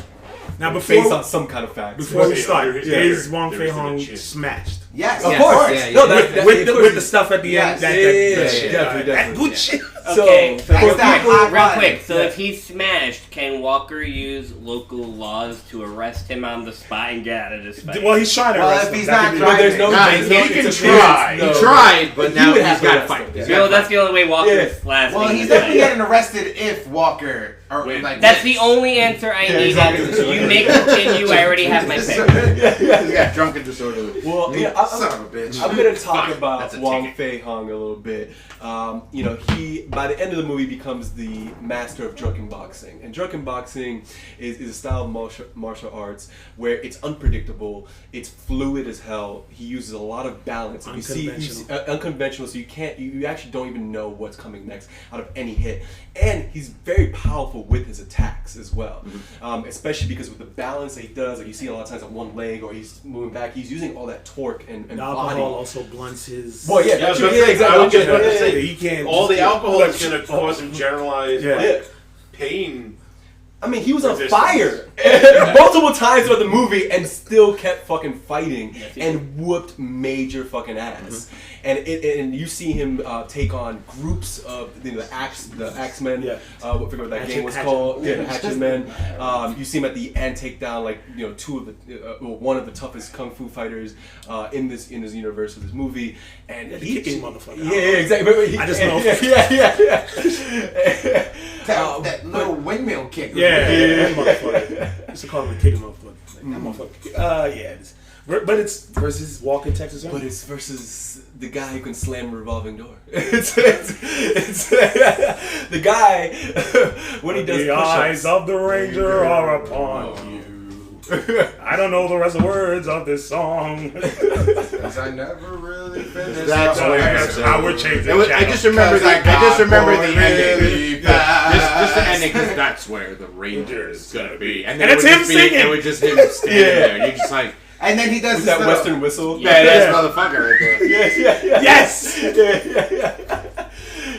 Now, based before, on some kind of facts. before we start, Yeah. is Wong There Fei isn't a Hung chip. smashed? Yes, Of yes, course. Yeah, No, yeah. that, With of the course. stuff at the Yes. end. That Yeah, shit. definitely, That definitely. good shit. Okay, So, so for that people, hot real line. quick. So if he's smashed, can Walker use local laws to arrest him on the spot and get out of this fight? Well, he's trying to Well, arrest if him. he's That not could be- driving- there's no, Guys, there's no he can interference, try. no. He tried, but He now would he's have to got to arrest fight. him. He's No, gotta that's the only way Walker's Yeah. lasting. Well, in he's the definitely fight. getting arrested if Walker or Wait, like That's the only answer I needed. exactly. You may continue. I already have my pick. He's got drunk and disorderly. Well, yeah, son of a bitch. I'm going to talk Fine, about that's a Wong ticket. Fei Hung a little bit. You know, he by the end of the movie becomes the master of drunken boxing. And drunken boxing is a style of martial arts where it's unpredictable, it's fluid as hell. He uses a lot of balance. Unconventional, so you actually don't even know what's coming next out of any hit. And he's very powerful with his attacks as well, especially because with the balance that he does, like you see a lot of times on one leg or he's moving back, he's using all that torque and the body. alcohol also blunts his. Well, yeah, exactly. I was just about to say, he can't. all the alcohol is going to cause him generalized pain. I mean, he was on fire multiple times throughout the movie and still kept fucking fighting and whooped major fucking ass. And you see him take on groups of the Axemen. I forget what that game was called. The Hatchet Men. You see him at the end take down one of the toughest kung fu fighters in this universe of this movie. And he kicking motherfucker. Yeah, exactly. I just know. That little windmill kick. Yeah, motherfucker. Used to call him a kick motherfucker. That motherfucker. But it's versus Walker, Texas. But it's versus the guy who can slam a revolving door. It's the guy when he does the push-ups. eyes of the Ranger are upon you. I don't know the rest of the words of this song. Because I never really finished. That's how we're changing. I just remember the ending. Just the ending, because that's where the Ranger is gonna be, and it's him singing. It was just him standing there. You're just like, and then he does that Western whistle. Badass motherfucker right there. Yes.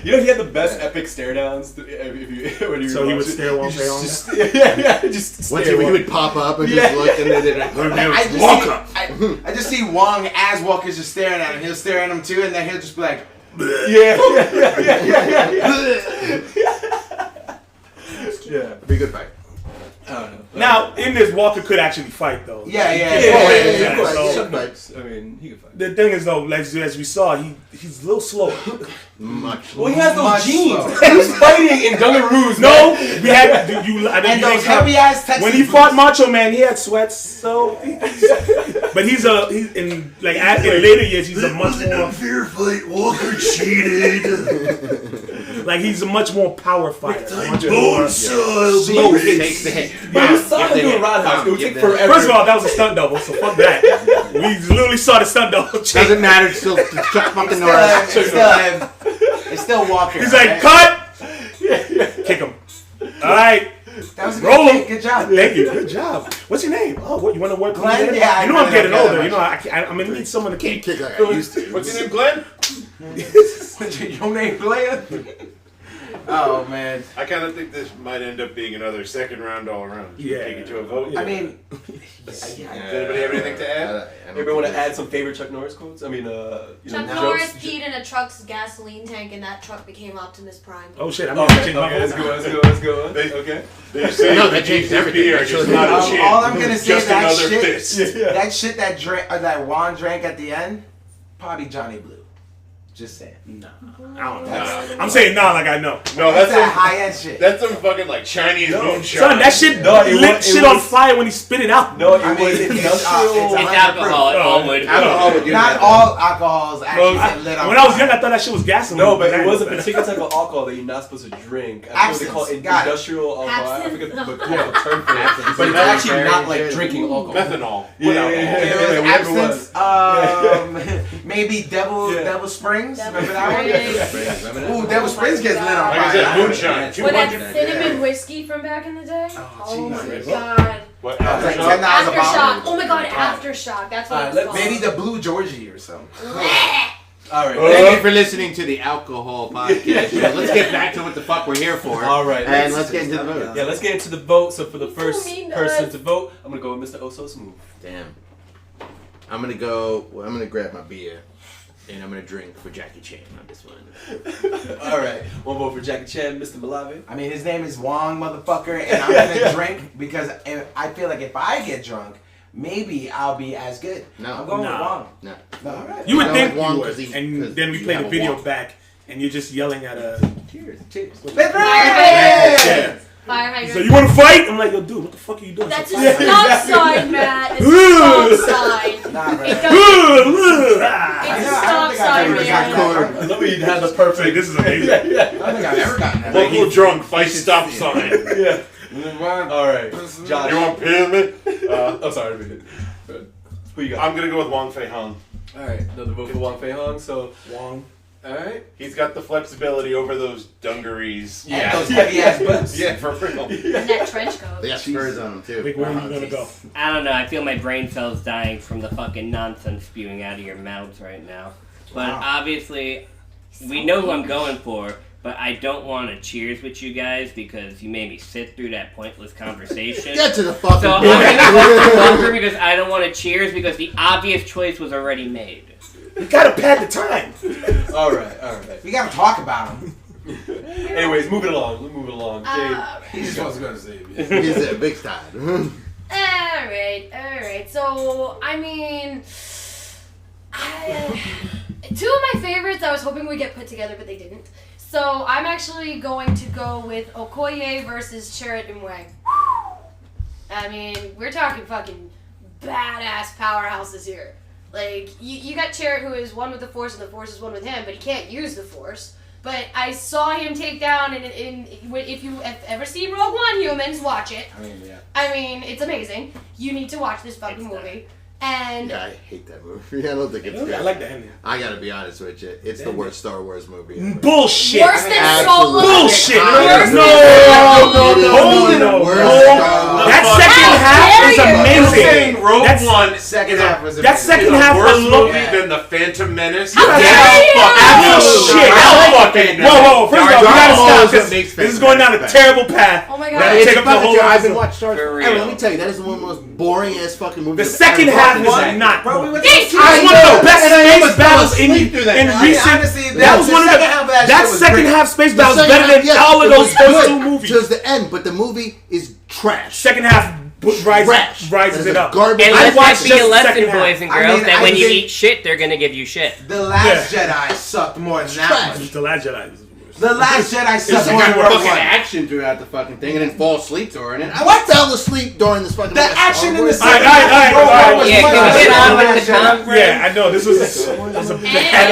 You know he had the best epic stare downs. So he would stare while they on just Once he would pop up and just look, and then I just see Wong as Walker's just staring at him. He'll stare at him too, and then he'll just be like, yeah. Be a good fight. I don't know. Now, in this, Walker could actually fight, though. Yeah. I mean, he could fight. The thing is, though, as we saw, he's a little slower. Much. Well, he has those jeans. slower. He was fighting in Dungaroos. No, we had and those heavy ass Texas when he fought Macho Man, he had sweats. So, but he's in later years, he's a much more fair fight. Walker cheated. like he's a much more power fighter. Much more Slow takes the hit. But you saw him do a roundhouse. It would take forever. First of all, that was a stunt double, so fuck that. We literally saw the stunt double. Doesn't matter. It's still Chuck fucking Norris. It's still Walker. He's like, cut! Kick him. Alright. That was a Roll him. Good job. Thank you. Good job. What's your name? Oh, what? You want to work with Glenn? me? Yeah, you know I'm getting older. You know much. I'm gonna need someone to Can't kick. kick like I used to. What's your name, Glenn? What's your name, Blair? Oh man. I kind of think this might end up being another second round all around. Should we take it to a vote? I mean, Does anybody have anything to add? Everybody want to add some favorite Chuck Norris quotes? I mean, Chuck Norris peed in a truck's gasoline tank, and that truck became Optimus Prime. Oh shit! I'm Okay, gonna change my let's vote. go. Okay. They say No, that changed everything. beer is not a champ. all I'm gonna say Just that another shit, fist. that shit that Juan drank at the end, probably Johnny Blue. Just saying. No, I don't know. I'm saying nah, like I know. No, That's that's that some, high end shit. that's some fucking like Chinese moonshine. Son, that shit lit shit on fire when he spit it out. No, I mean, it's It's alcohol. It all would. Alcohol would do Not that. all alcohols actually get lit on When I was fire. young, I thought that shit was gasoline. No, but it was a particular type of alcohol that you're not supposed to drink. I think they call it Got it. industrial alcohol. I forget the Absinthe. term for it. But it's actually not like drinking alcohol. Methanol. Yeah. It was Whatever it absinthe, maybe Devil Springs. Devil Remember that one? Springs. Ooh, Devil Springs gets lit on Like I fire. said, moonshine. Too With much. that cinnamon whiskey from back in the day. Oh my Jesus. god. What? Like Aftershock? $10 a bottle. Aftershock. Oh my god, Aftershock. That's what it's called. Maybe the Blue Georgie or something. All right. Thank you for listening to the Alcohol Podcast. Let's get back to what the fuck we're here for. All right. And let's get into the vote. Yeah, let's get into the vote. So for the He's first so mean to person us. to vote, I'm gonna go with Mr. Oso Smooth. Damn. I'm gonna grab my beer and I'm gonna drink for Jackie Chan on this one. All right. One vote for Jackie Chan, Mr. Malave. I mean, his name is Wong, motherfucker, and I'm gonna drink because I feel like if I get drunk, maybe I'll be as good. No. I'm going with Wong. No. All right. You would No, think like Wong you would, 'cause he- and 'cause then we you play have the a video Wong. back, and you're just yelling at a. Cheers. Let's Yeah. Fire hydrant. So you want to fight? I'm like, yo, dude, what the fuck are you doing? That's a So- stop sign, Matt. It's a stop sign. Nah, bro. It doesn't. I It's a don't stop think I've sign, ever gotten man. cornered. Let me have the perfect. This is amazing. I don't think I've ever gotten that. Local drunk fight stop sign. Yeah. All right, Josh. You want pyramid? Oh, sorry. Who you got? I'm gonna go with Wong Fei Hung. All right, another vote for Wong Fei Hung. So Wong. all right. He's got the flexibility over those dungarees. And those heavy ass boots. Yeah, for real. And that trench coat. They got spurs on them too. Vic, where are you gonna go? I don't know. I feel my brain cells dying from the fucking nonsense spewing out of your mouths right now. But Wow. obviously, we know who I'm going for. But I don't want to cheers with you guys because you made me sit through that pointless conversation. Get to the fucking So I'm point. going to go for Bunker because I don't want to cheers because the obvious choice was already made. You gotta pad the time. All right. We gotta talk about him. Anyways, moving along. Jade. He's supposed to go to save you. He's a big time. Alright. So, I mean, two of my favorites I was hoping we'd get put together, but they didn't. So, I'm actually going to go with Okoye versus Chirrut Imwe. I mean, we're talking fucking badass powerhouses here. Like, you got Chirrut, who is one with the Force, and the Force is one with him, but he can't use the Force. But I saw him take down, if you have ever seen Rogue One, humans, watch it. I mean, it's amazing. You need to watch this fucking movie. And Yeah, I hate that movie. I don't think it's good. I like the ending. I gotta be honest with you. It's the worst Star Wars movie ever. Bullshit. worse than Solo. Bullshit. Worse No. No. That second half is amazing. Saying Rogue That's- One Second half was That amazing. second is a half worse alone. movie than The Phantom Menace. How dare you! Bullshit. Fucking Whoa, first off, we gotta stop Wars this. makes This is going down a sense. terrible path. Oh my That'll god. It's take up the about whole I've been episode. watching Star For Wars. real. Hey, let me tell you, that is one of the most boring ass fucking movies. The I've second ever half fucking is seen. not. Bro, we went This to It was one of the best And I space almost fell battles in asleep through that. recent. Honestly, That was the one of second half of that that shit was second great. half space The battle was second better than half, yes, all of it those was first good two movies. Towards the end, but the movie is trash. Second half Trash. rises That is it a up. Garbage. And I let watched that be just a the lesson, second half. boys and I girls, mean, that I when you think- eat shit, they're gonna give you shit. The Last Jedi sucked more than that Trash. one. The Last Jedi. The Last Jedi It's sucked like more got than Rogue fucking One. action throughout the fucking thing and then fall asleep during it. I fell asleep during this fucking The action in the Wars. second Alright, half of Rogue alright, One was Yeah, much can we better get than on The with Last the Jedi. time frame? Yeah, I know. This was a And-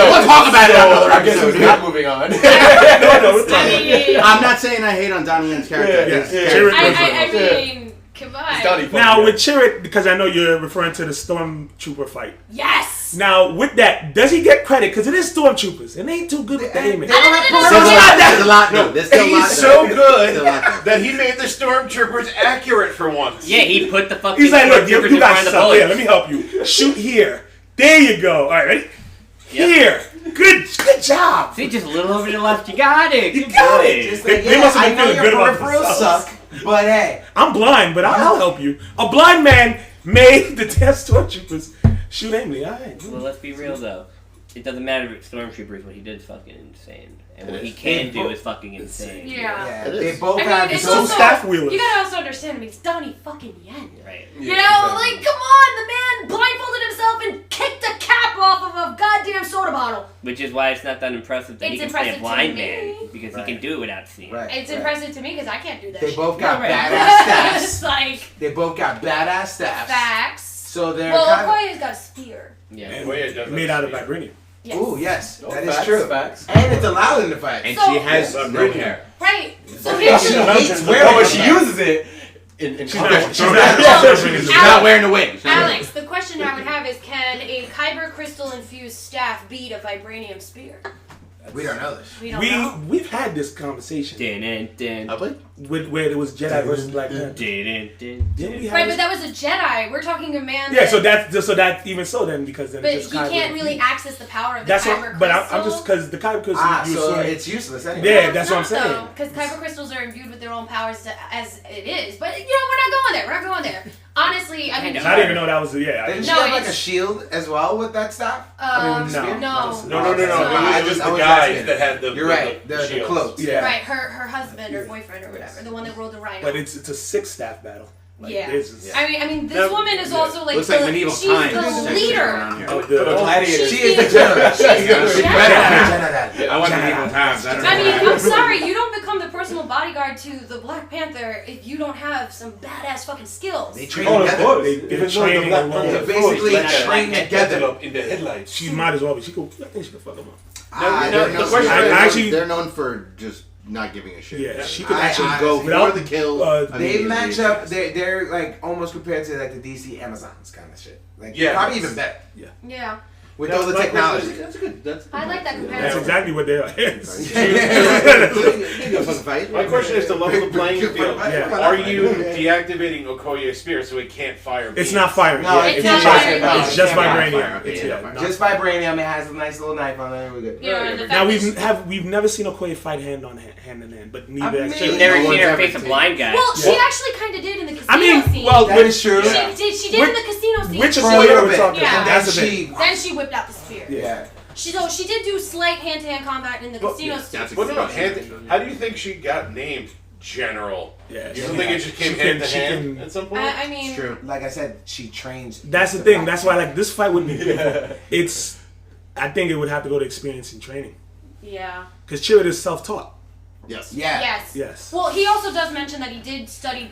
We'll talk about it another I guess episode. we're not moving on. I mean, I'm not saying I hate on Donnie Yen's character. Yeah, His yeah. character Chirrut was I like- mean, come It's Donnie on. fucking Now good. with Chirrut, because I know you're referring to the Stormtrooper fight. Yes! Now with that, does he get credit? Because it is Stormtroopers, and they ain't too good with the aiming. They don't have There's So a it's lot- not there's a that. lot. No, there's still a lot He's there. so Still good a lot there. that he made the stormtroopers accurate for once. Yeah, he put the fucking He's like, look, you stormtroopers in got front of the stuff. bullets. Here, let me help you. Shoot here. There you go. All right, ready? Here. Good job. See, just a little over to the left. You got it. You Good got boy. it. It's like, They must have I been know feeling your good about peripherals themselves. suck, but hey. I'm blind, but I'll help you. A blind man made the damn Stormtroopers shoot aimly. All right. Well, let's be real though. It doesn't matter if it's stormtroopers. What he did is fucking insane, and what It he is. can do is fucking insane. Yeah. Yeah, It they is. both I have mean, it's those also, staff wheelers. you gotta also understand, I mean, it's Donnie fucking Yen. Right. You know, like, come on, the man blindfolded himself and kicked the cap off of a goddamn soda bottle. Which is why it's not that impressive that he It's can play a impressive blind to me. man because Right. he can do it without seeing. Right. It's right. impressive to me because I can't do that They shit. both got Right. badass staffs. It's like, They both got badass staffs. facts. So they're Well, kind of. Okoye's got a spear. Yeah. And Well, yeah, it does made have out of to be. vibranium. Yes. Ooh, yes, Oh, that is facts, true. Facts. And it's allowed in the fight. And So- she has no hair. Right. So Yeah, here's she the hates No, wearing but she it. uses it in She's not. She's Okay. not. No. She's not wearing the wig. She's not wearing Alex, the question I would have is, can a kyber crystal infused staff beat a vibranium spear? We don't know this. We don't know. We've had this conversation Dun, dun, Have we? with where it was Jedi versus Black Panther. dun, dun, Didn't we have Right, this? but that was a Jedi. We're talking a man. Yeah, that, so that even so then because then But it's he just can't really access the power of the That's kyber what, but I'm crystal. just because the kyber crystal. you So assume- it's useless anyway. Yeah, that's what I'm saying. Because kyber crystals are imbued with their own powers as it is. But, you know, we're not going there. We're not going there. Honestly, I mean... Kinda. I didn't even know that was yeah. Didn't she No, have like a it's- shield as well with that staff? with no. the spear? No. No. I It was was the asking. guys that had the. You're right. The shields. cloaks. Yeah. Right, her husband or boyfriend or whatever, the one that rode the rhino. But it's a 6-staff battle. Like, Yeah. this is- I mean, this That- woman is also like Looks like the, medieval she's times. the Sex leader. around here. of the gladiators. She is the general. She's the She's general. better than Jenna. I want medieval times. I don't know. I mean, I'm sorry, you don't become the personal bodyguard bodyguard to the Black Panther if you don't have some badass fucking skills? They train Oh, of together. course. They're training They alone. basically train together. up in the headlights. She might as well be. I think she could fuck him up. The question actually- they're known for just not giving a shit. Yeah, she could I- actually I- Go without for the kill. They immediately. match up. They're like almost compared to like the DC Amazons kind of shit. Like Yeah. probably even better Yeah. with Now, all the my technology. That's good. That's I like that That's comparison. exactly what they are. My question is to level the playing field. Yeah. Are you deactivating Okoye's spirit so it can't fire beams? It's not firing. No, It's can't not fire. vibranium. It's just Can't vibranium. fire. It's, Yeah, yeah, fire. no. Just vibranium. It has a nice little knife on it. We're good. You know, and the Now fact that we've never seen Okoye fight hand in hand, but neither I has mean- You've never No seen one's her ever face a seen- blind guy. Well, she actually kind of did in the casino I mean, scene. well, That is true. She did in the casino scene. Which For a Okoye little we're bit. talking Yeah. about? And That's then the thing. she. Then she whipped out the spear. Yeah. She did do slight hand-to-hand combat in the casino scene. That's a Well, good no, question. how do you think she got named General? Yeah, You don't think it just came she hand to can- hand at some point? I mean, It's true. Like I said, she trains. That's the thing. That's why like this fight would be beautiful. It's. I think it would have to go to experience and training yeah. because Chirrut is self-taught. Yes. Yeah. Yes. Yes. Well, he also does mention that he did study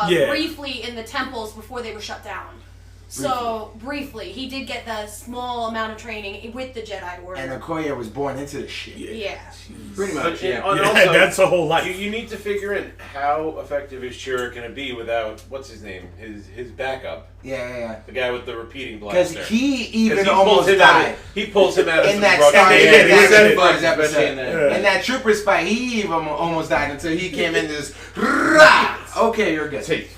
Yeah. briefly in the temples before they were shut down. So, briefly. He did get the small amount of training with the Jedi Order. And Okoye was born into this shit. yeah. Pretty much. But, Yeah. and Yeah, also, that's a whole life. you need to figure in how effective is Chirrut going to be without, what's his name, his backup, Yeah. the guy with the repeating Because blaster. he even 'Cause he almost pulls him out died. of, he pulls him out of In some that rugged Star They Wars did, First they did. episode. Yeah. In that Troopers fight, he even almost died until he came in this. Rah! Okay, you're good. Take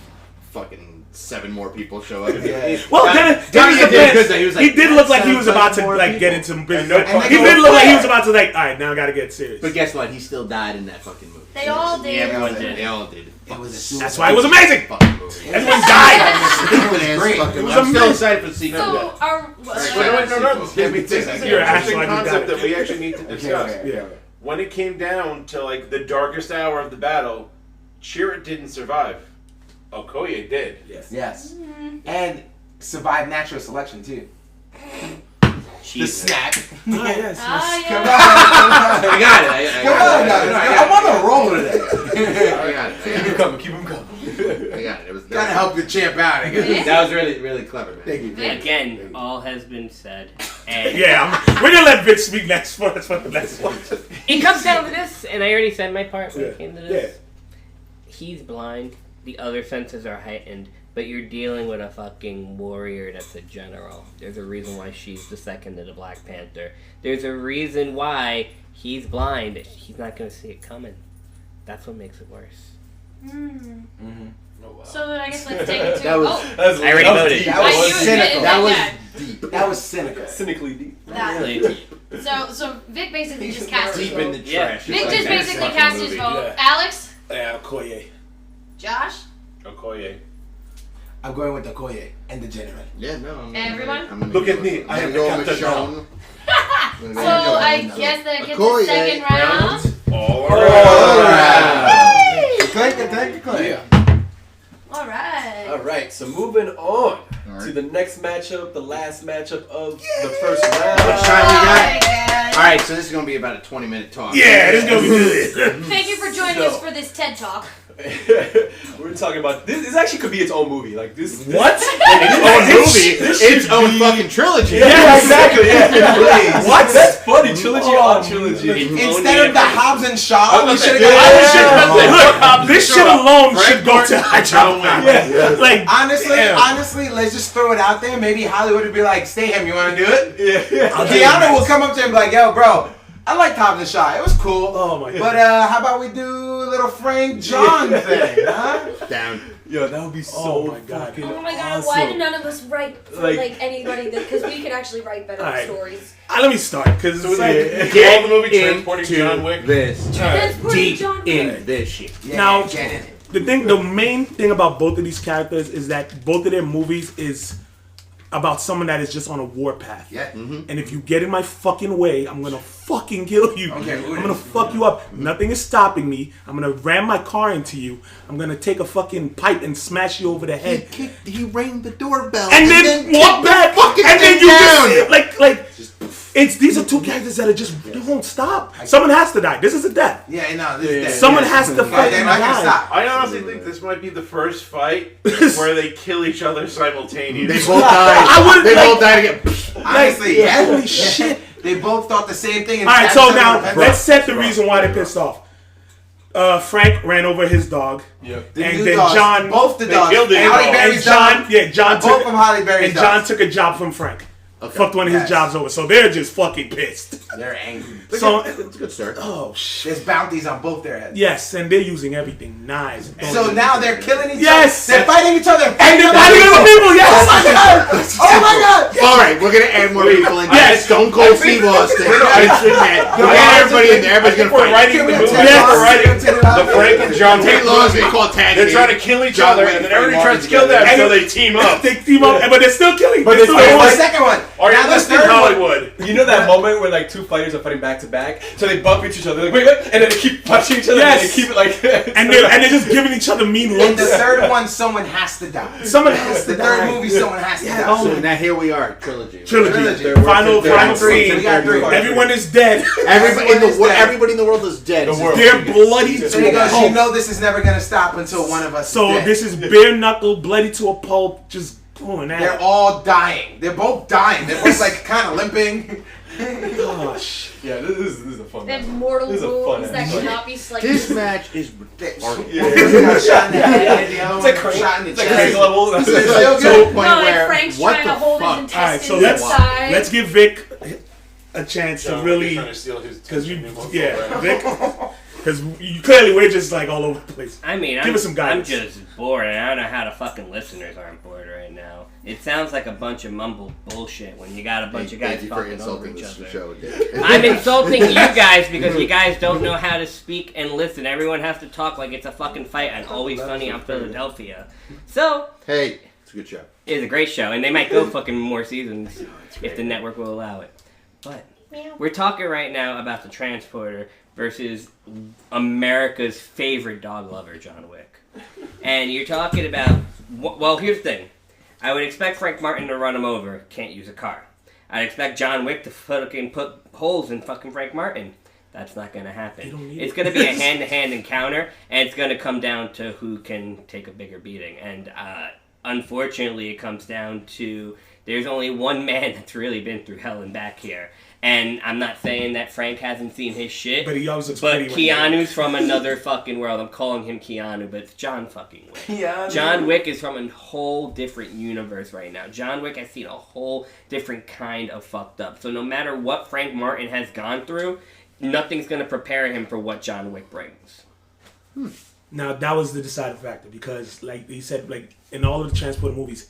fucking 7 more people show up. Yeah. Well, That- then that here's he the did best. good, though. He was like, He did look like he "That was sounds about like to more like people." get into business. no And they He go, did look like he "Yeah." was about to like, all right, now I gotta get serious. But guess what? He still died in that fucking movie. They all did. Yeah, everyone did. They all did. It was a suicide. That's why it was amazing. Fucking movie. Everyone died. It was great. Fucking- was I'm still amazing. excited for the sequel. So, our... No. Yeah, me This too. is an You're interesting actually concept got it. that we actually need to discuss. Okay. Yeah. When it came down to like the darkest hour of the battle, Chirrut didn't survive. Okoye did. Yes. And survived natural selection too. The Jesus. snack. Ah, yes. Ah, Come yeah. on. I got it. Come on, guys. I'm on a roll today. I got it. Keep him coming. Keep him coming. I got it. It was Gotta help the champ out, I guess. That was really, really clever, man. Thank you. Again, all has been said. And We're gonna let Vic speak next for the next one. it comes down to this, and I already said my part when it came to Yeah. this. He's blind, the other senses are heightened, but you're dealing with a fucking warrior that's a general. There's a reason why she's the second to the Black Panther. There's a reason why he's blind. He's not gonna see it coming. That's what makes it worse. So then I guess let's take it to... That was- I already voted. deep. That was you admitted cynical. That was that. deep. That was cynical. Cynically deep. That. Really. So Vic basically just cast his Deep in vote. the Yeah. trash. Vic It's just like basically that cast fucking his movie. vote. Yeah. Alex? Yeah, Okoye. Josh? Okoye. I'm going with Okoye and the general. Yeah, no. Everyone? Look at me. I I'm am going the with captain Sean. So I guess that gets the Okoye. second round. All Alright. Clank. All right. All right, so moving on All to right. the next matchup, the last matchup of the first How much round. time we got? Alright, Alright, so this is going to be about a 20-minute talk. Yeah, this is gonna be good. Thank you for joining us for this TED Talk. We're talking about this. This actually could be its own movie. Like this. What? Its own movie. This Its should own be- fucking trilogy. Yeah, exactly. Yeah. Please. What? That's funny. Trilogy on trilogy. Instead of the Hobbs and Shaw, we should Yeah. have Look, this shit alone Frank should go to high Yeah. Like, Honestly, let's just throw it out there. Maybe Hollywood would be like, stay him, you want to do it? Yeah. Keanu will come up to him and be like, yo, bro, I like Hobbs and Shaw. It was cool. Oh my God. But how about we do a little Frank John thing, huh? Down. Yo, that would be so Oh my God. fucking Oh my god, awesome. why did none of us write for Like- anybody? Because we could actually write better Alright. stories. let me start because So it's like Get all the movie transporting into John Wick. this. Transporting Deep John Wick. in this shit. Yeah, Now- get in it. the main thing about both of these characters is that both of their movies is about someone that is just on a war path. Yeah. And if you get in my fucking way, I'm gonna fucking kill you. Okay, I'm gonna fuck you up. Nothing is stopping me. I'm gonna ram my car into you. I'm gonna take a fucking pipe and smash you over the head. He rang the doorbell. And then walk back. And then you just like These are two characters that are just they won't stop. Someone has to die. This is a death. Yeah, no, this is dead. Someone has to fucking They're not gonna die. stop. I honestly think this might be the first fight where they kill each other simultaneously. They both died. They both died again. Honestly, yeah. Holy shit. They both thought the same thing. And All right, so stabbed now each other. let's set the reason why they're pissed off. Frank ran over his dog, Yep. The and two then dogs, John, both the dogs, killed the and dog. Holly Berry's John, dog, John both took, from Holly Berry's and John dogs. took a job from Frank. Okay. Fucked one of his Yes. jobs over, so they're just fucking pissed. They're angry. So, It's a good start. oh shit. There's bounties on both their heads. Yes, and they're using everything, knives. So now they're killing each Yes. other. They're fighting each other. and they're fighting other people. Yes. Oh my god! Oh my god! All right, we're gonna add more people in. Yes. Stone Cold Steve Austin. Vince McMahon. We'll get everybody in there. Everybody's We're gonna fight. writing the we movie. have Yes. We're writing Take the Frank and John Tate Wick Law's movie. gonna call tag. They're trying to kill each John other, Wick and then and everybody Frank tries to kill them, Martin so they team up. They team up, but they're still killing. But They're they still still The killing. second one. Are you Now the listening, third one. Hollywood? You know that moment where like two fighters are fighting back to back, so they bump into each other, like wait, and then they keep punching each other, Yes. and they keep it like, And they're just giving each other mean In looks. the third one, someone has to die. Someone has The to third die. movie, someone has to die. oh So now here we are, trilogy. Trilogy. They're Final three. scene. We got three. Everyone is dead. Everybody in the world is dead. The world. They're bloody So to he a goes, you pulp. know this is never gonna stop until one of us So is dead. this is bare knuckle, bloody to a pulp, just going at They're it. all dying. They're both dying. They're both like kind of limping. Gosh. yeah, this is a fun They have match. mortal This is a fun wounds that episode. cannot be sliced. This match is They- Yeah. One got shot in the head, the other It's one like got shot in the It's like chest. crazy level. That's It's it. still to good. a point No, where and Frank's what trying the to hold fuck? his All right, intestines so inside. let's give Vic a chance to John, really, trying to steal his because you, attention. yeah, Vic, because clearly we're just like all over the place. I mean, Give us some guidance. I'm just bored, and I don't know how the fucking listeners aren't bored right now. It sounds like a bunch of mumbled bullshit when you got a bunch of guys Thank you for fucking over insulting each this other. show, Dave. I'm insulting you guys because you guys don't know how to speak and listen. Everyone has to talk like it's a fucking fight on Always Sunny on Philadelphia. So, Hey, it's a good show. it's a great show, and they might go fucking more seasons if the network will allow it. But we're talking right now about the Transporter versus America's favorite dog lover, John Wick. And you're talking about, well, here's the thing. I would expect Frank Martin to run him over. Can't use a car. I'd expect John Wick to fucking put holes in fucking Frank Martin. That's not going to happen. It's going to be a hand-to-hand encounter, and it's going to come down to who can take a bigger beating. And unfortunately, it comes down to there's only one man that's really been through hell and back here. And I'm not saying that Frank hasn't seen his shit, But he always looks but pretty. when he- Keanu's from another fucking world. I'm calling him Keanu, but it's John fucking Wick. Yeah. John Wick is from a whole different universe right now. John Wick has seen a whole different kind of fucked up. So no matter what Frank Martin has gone through, nothing's going to prepare him for what John Wick brings. Now that was the deciding factor because, like he said, like in all of the Transporter movies,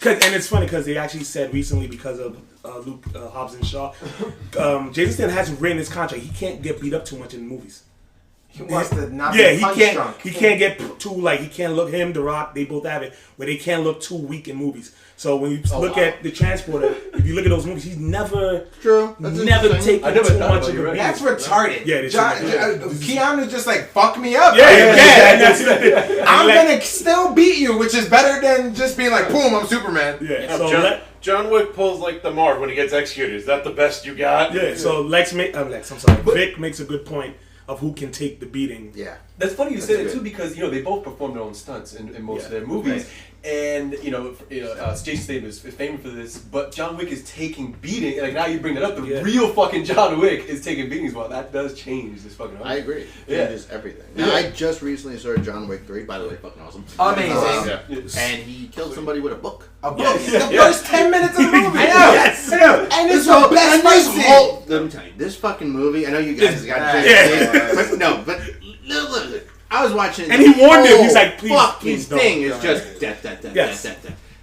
and it's funny because they actually said recently because of Luke Hobbs and Shaw, Jason Statham hasn't written his contract. He can't get beat up too much in the movies. He wants to not Yeah, be he punch can't. drunk. He can't get too like he can't look him. The Rock, they both have it where they can't look too weak in movies. So when you look at the Transporter, if you look at those movies, he's never True. That's never interesting. I taken never too thought much about of it, a right? beating. That's retarded. Yeah, they John, should. Keanu's just like, fuck me up. Yeah, that's it. I'm Like- gonna still beat you, which is better than just being like, boom, I'm Superman. Yeah, No, so John Wick pulls like the Marv when he gets executed. Is that the best you got? So Vic makes a good point of who can take the beating. Yeah. That's funny you say that good. too because they both perform their own stunts in most of their movies, and Jason Statham is famous for this. But John Wick is taking beating. Like now you bring that up, the real fucking John Wick is taking beatings. Well, that does change this fucking. I agree. Yeah. Changes everything. Now, I just recently saw John Wick 3, by the way, fucking awesome. Amazing. And he killed somebody with a book. A book. The first 10 minutes of the movie. I know. And it's the best fight scene. Let me tell you, this fucking movie, I know you guys got to Yeah. but look, I was watching And he warned him, he's the like, please, fucking please don't. thing is just death. Yes.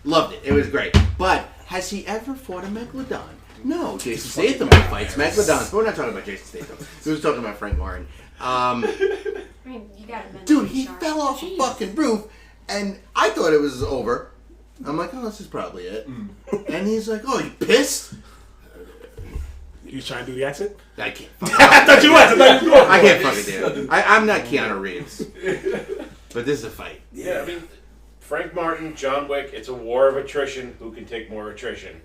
Loved it. It was great. But has he ever fought a Megalodon? No, Jason Statham fights Megalodons. But we're not talking about Jason Statham. We was talking about Frank Martin. I mean, you gotta mention Dude, he Shark. fell off a Jeez. fucking roof, and I thought it was over. I'm like, oh, this is probably it. And he's like, oh, you pissed? You trying to do the accent? I can't. I thought you was. I can't fucking do it. I'm not Keanu Reeves. But this is a fight. Yeah, I mean, Frank Martin, John Wick, it's a war of attrition. Who can take more attrition?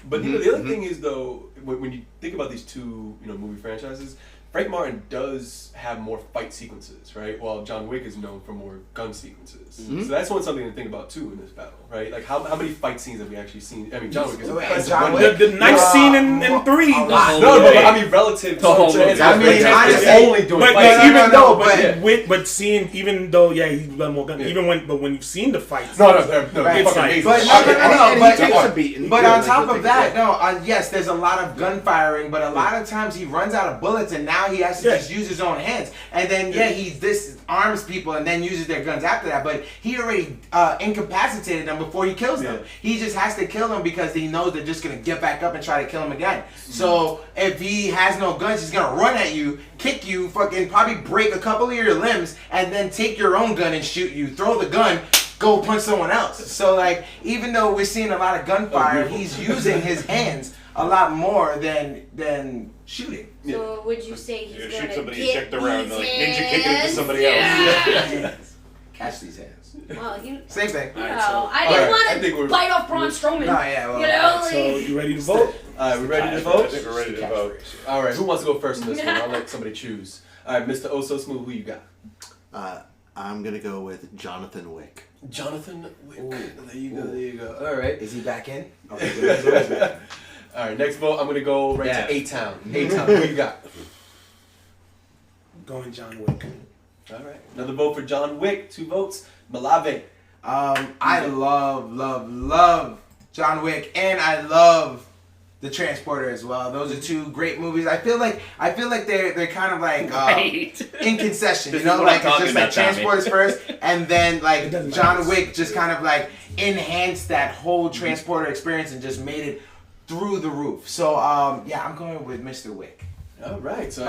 But the other thing is though, when you think about these two, movie franchises, Frank Martin does have more fight sequences, right? While John Wick is known for more gun sequences. So that's something to think about too in this battle, right? Like how many fight scenes have we actually seen? I mean, John Wick is impressive. The nice scene in 3. No, but I mean relative to only doing fights. But seeing, even though he's done more guns, but when you've seen the fights, it's like, but on top of that, yes, there's a lot of gunfiring, but a lot of times he runs out of bullets and now he has to just use his own hands, and then he disarms people and then uses their guns after that. But he already incapacitated them before he kills them. He just has to kill them because he knows they're just gonna get back up and try to kill him again. So if he has no guns, he's gonna run at you, kick you, fucking probably break a couple of your limbs, and then take your own gun and shoot you. Throw the gun, go punch someone else. So like, even though we're seeing a lot of gunfire, he's using his hands a lot more than shooting. So would you say he's gonna shoot somebody, get eject around, these like ninja kicking into hands? somebody else? Catch these hands. Well, Same thing. I didn't want to bite off Braun Strowman. So you ready to vote? We ready to vote? I think we're ready to vote. All right, who wants to go first in this one? I'll let somebody choose. All right, Mr. So Smooth, who you got? I'm gonna go with Jonathan Wick. Jonathan Wick. There you go. All right. Is he back in? Okay, all right, next vote, I'm going to go to A-Town. A-Town, who you got? Going John Wick. All right. Another vote for John Wick. 2 votes. Malave. I love John Wick, and I love The Transporter as well. Those are 2 great movies. I feel like they're kind of like in concession, like it's just like Transporters first, and then like John Wick just kind of like enhanced that whole Transporter experience and just made it through the roof. So I'm going with Mr. Wick. All right, so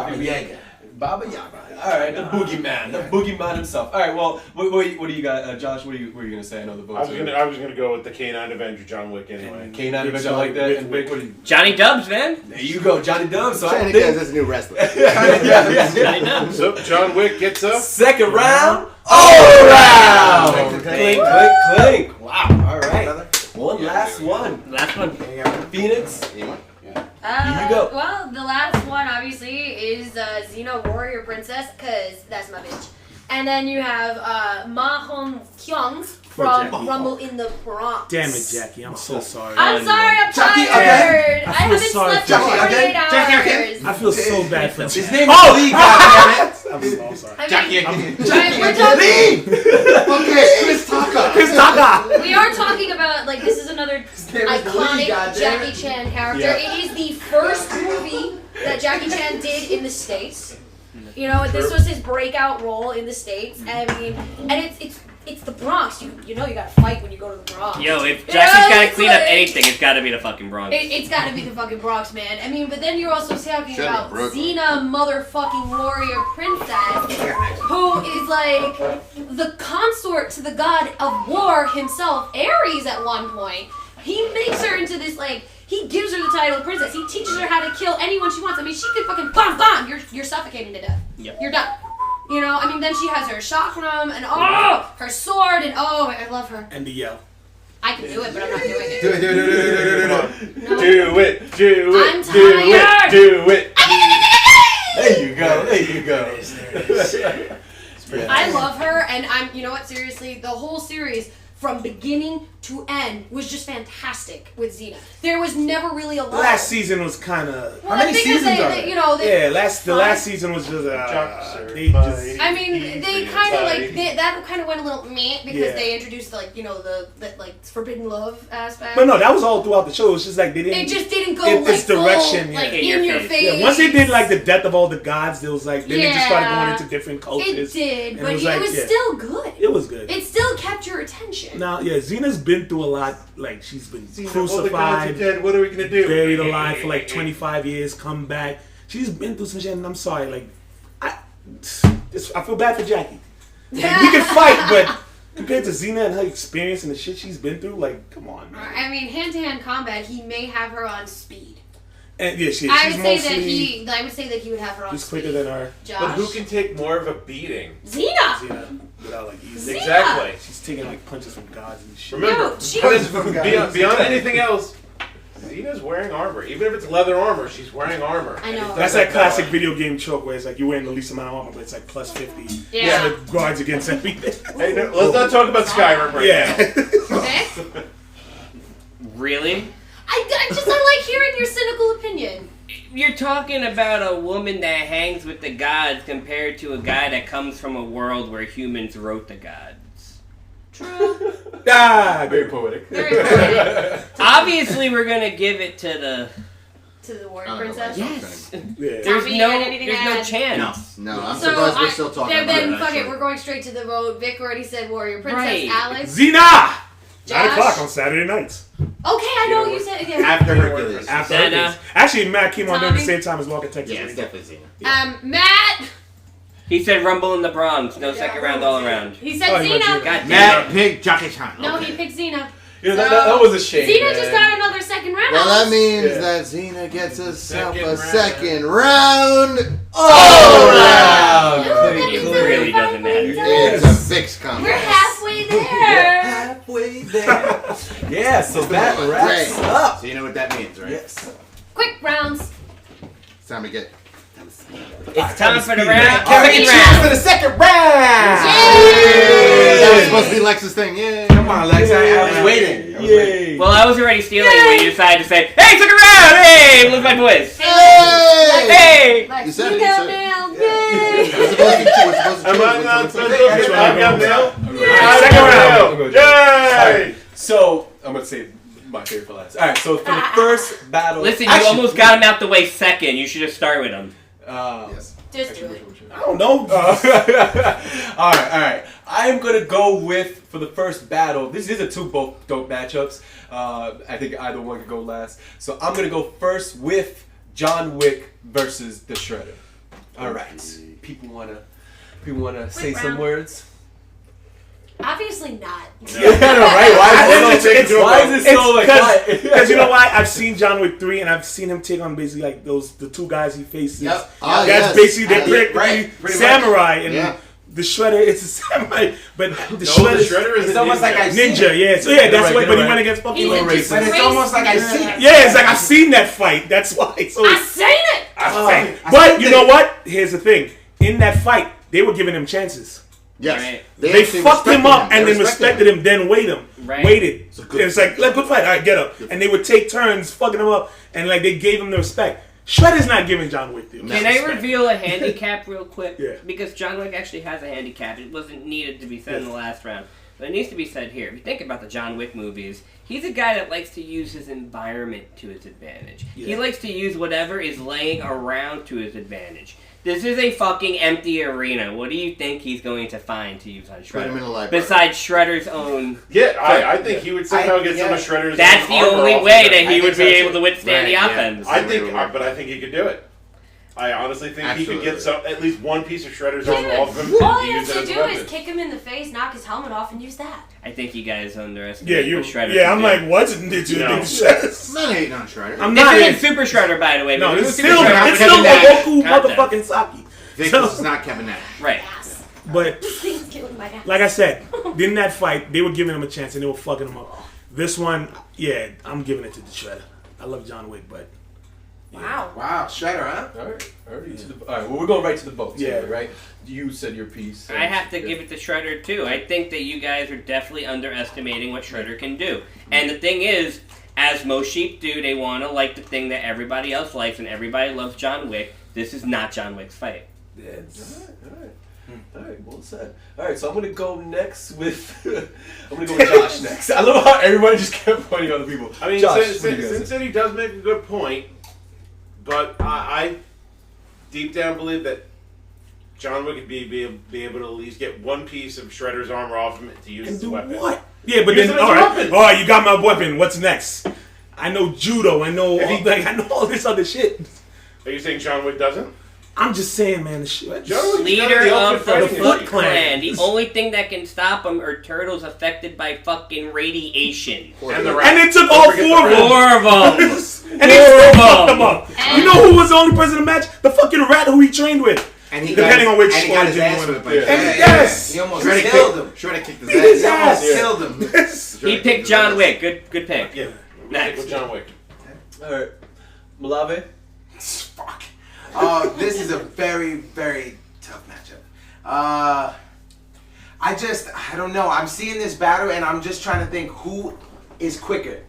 Baba Yaga. All right, the boogeyman himself. All right, well, what do you got, Josh? What are you gonna say? I know the votes. I was gonna go with the K9 Avenger, John Wick. Anyway, K9 Avenger, I like that. And Wick, what do you? Johnny Dubs, man. There you go, Johnny Dubs. So Johnny Dubs is a new wrestler. Johnny Dubs. So John Wick gets a second round, all around. Clink, clink, clink. Wow. All right. Last one. Phoenix. Here you go. Well, the last one obviously is Xena Warrior Princess, cause that's my bitch. And then you have Ma Hong Kyung from Rumble in the Bronx. Damn it, Jackie! I'm so sorry. I'm sorry, I'm tired. I haven't slept in 48 hours. I feel so bad for His name is Lee, goddammit. I'm so sorry. Jackie, we're talking. Okay, Chris Taka. We are talking about, like, this is another iconic Jackie Chan character. Yeah. It is the first movie that Jackie Chan did in the States. This was his breakout role in the States. I mean, and it's the Bronx. You gotta fight when you go to the Bronx. Yo, if Jackie's gotta clean up anything, it's gotta be the fucking Bronx. It's gotta be the fucking Bronx, man. I mean, but then you're also talking about Xena motherfucking Warrior Princess, who is like the consort to the god of war himself, Ares, at one point. He makes her into this, like, he gives her the title of princess. He teaches her how to kill anyone she wants. I mean, she could fucking bomb. You're suffocating to death. Yep. You're done. I mean, then she has her chakram and her sword and I love her. And the yell. I can do it, but I'm not doing it. Do it. No. Do it. I'm tired. Do it. There you go. I love her, and you know what? Seriously, the whole series from beginning to end was just fantastic with Xena. There was never really a lull. Last season was kind of. How many seasons are there? The last season was just. They kind of that kind of went a little meh because they introduced the forbidden love aspect. But no, that was all throughout the show. It's just like they didn't. It just didn't go its direction, full, like in your face. face. Once they did like the death of all the gods, there was like then they just started going into different cultures. It did, and but it was still good. It was good. It still kept your attention. Now, Xena's been through a lot. Like she's been All crucified, the gods are dead. What are we gonna do? buried alive for like 25 years, come back. She's been through some shit, and I'm sorry. Like, I feel bad for Jackie. Like, we can fight, but compared to Xena and her experience and the shit she's been through, like, come on, man. I mean, hand-to-hand combat, he may have her on speed. And she's I would say mostly that he would have her on just speed. quicker than her. Josh. But who can take more of a beating? Xena! Without like easy. Exactly. She's taking like punches from gods and shit. Remember, No, beyond anything else, Xena's wearing armor. Even if it's leather armor, she's wearing armor. I know. That's that classic video game choke where it's like you're wearing the least amount of armor, but it's like plus 50. Yeah. So it guards against everything. Hey, no, let's not talk about Skyrim right Yeah. Vic? Really? I like hearing your cynical opinion. You're talking about a woman that hangs with the gods compared to a guy that comes from a world where humans wrote the gods. True. Very poetic. Very poetic. Obviously, we're gonna give it to To the warrior I don't know princess. why. Yes. Yeah. There's Tommy, no, you had anything to there's no add? chance. No, I'm So surprised we're still talking about then it. fuck it, actually. we're going straight to the vote. Vic already said warrior princess. Right. Alex. Xena! 9 Josh? o'clock on Saturday nights. Okay, I know you said yeah. After Hercules. After Xena. Hercules. Actually, Matt came on during the Tommy? same time as Walker, Texas. Yeah, it's definitely Xena. Matt. He said Rumble in the Bronx, no second round all around. He said Oh, you went Xena. Xena. God damn Matt Pig Jackie Chan. No, Okay. he picked Xena. You know, that was a shame. Xena man. just got another second round. Well, that means Yeah. that Xena gets herself Second a round. second round. Oh, round. wow. It really doesn't matter. It's a fixed We're contest. halfway there. Halfway there. Yeah, so that wraps Great. up. So you know what that means, right? Yes. Quick rounds. It's time to get. It's time for the speed round. round. Second For round. the second round. That was supposed to be Lex's thing. Yeah. Come on, Lex. I was waiting. I was waiting. Yay. Well, I was already stealing when you decided to say, "Hey, second round! Hey, look at my boys! Hey! Hey!" Lex, You said it, you you got said it. nailed. We're Yay. supposed to Am I not supposed to? I got nailed. Second round. Yay! So, I'm going to say my favorite for last. Alright, so for the first battle. Listen, you Actually, almost got him out the way second. You should have started with him. Yes. Just do it. I don't know. Alright. I'm gonna go with, for the first battle, these are two both dope matchups. I think either one could go last. So I'm gonna go first with John Wick versus the Shredder. Alright. People wanna say some round. words? Obviously not. Yeah, I know, right? Why is it so like Because you know why? I've seen John Wick 3 and I've seen him take on basically like the two guys he faces. Yep. That's Yes. basically they're Right, practically pretty samurai much. and Yeah. the Shredder is a samurai, but the The Shredder Shredder is It's a almost like ninja. I've seen ninja. it. Yeah, so yeah, that's right, why. get But it he right. went against fucking He's a racist. disgrace. But it's almost like I've seen it. Yeah, it's like I've seen that fight. That's why. So, I seen it. but you know what? Here's the thing. In that fight, they were giving him chances. Yes. Right. They actually fucked him respected up and They then respected him, then Right. waited. It's a good It's like, let good fight. All right, get up. And they would take turns fucking him up, and like they gave him the respect. Shredder's not giving John Wick the Can I respect. reveal a handicap real quick? Yeah. Because John Wick actually has a handicap. It wasn't needed to be said in the last round. But it needs to be said here. If you think about the John Wick movies, he's a guy that likes to use his environment to his advantage. He Yeah. likes to use whatever is laying around to his advantage. This is a fucking empty arena. What do you think he's going to find to use on Put him in Shredder? a library. Besides Shredder's own... Yeah, I think he would somehow get some of Shredder's. That's the armor only off way of that him. he I would think be so, able too. to withstand Right, the yeah. offense. But I think he could do it. I honestly think he could Absolutely. get at least one piece of Shredder's Dude, armor off of him. all and you have use it to as a do weapon. is kick him in the face, knock his helmet off, and use that. I think you guys underestimate Yeah, you. what Shredder Yeah, can I'm do. like, what did you No. think? Shredder? I'm not hating on Shredder. I'm This not. isn't Super Shredder, by the way. No, but it's was still Super Shredder. it's still Nash. a Goku Content. motherfucking Saki. Vic, So- this is not Kevin Nash. Right. Ass. But This thing's killing my ass. like I said, in that fight, they were giving him a chance and they were fucking him up. This one, yeah, I'm giving it to the Shredder. I love John Wick, but Wow. Wow, Shredder, huh? Alright, well, we're going right to the votes. Yeah. Yeah, right? You said your piece. I have to give it to Shredder too. I think that you guys are definitely underestimating what Shredder can do. And the thing is, as most sheep do, they want to like the thing that everybody else likes, and everybody loves John Wick. This is not John Wick's fight. Alright, well said. Alright, so I'm gonna go next with I'm gonna go with Josh next. I love how everybody just kept pointing other people. I mean, Josh, since what do you guys since think? he does make a good point, but I deep down believe that John Wick could be able to at least get one piece of Shredder's armor off him to use and as a do weapon. what? Yeah, but Use then it as all a right, weapon. all right, you got my weapon. What's next? I know judo. I know I know all this other shit. Are you saying John Wick doesn't? I'm just saying, man. The shit. John Wick's Leader got the of ultimate the fighting Foot Foot machine. Clan. The only thing that can stop them are turtles affected by fucking radiation. And the And they took all forget four the of them. 4 of them. And they still Four of fucked them them. up. You know who was the only person in the match? The fucking rat who he trained with. And he Depending got, on which and he got his origin ass you whipped want. by And Shredder. yes. He almost Shredder killed him. Shredder kicked his Beat his ass. He almost ass. killed him. Yes. He picked John Wick. Good pick. Yeah. With Next. John Wick. All right, Malave. Fuck. This is a very, very tough matchup. I don't know. I'm seeing this battle and I'm just trying to think who is quicker.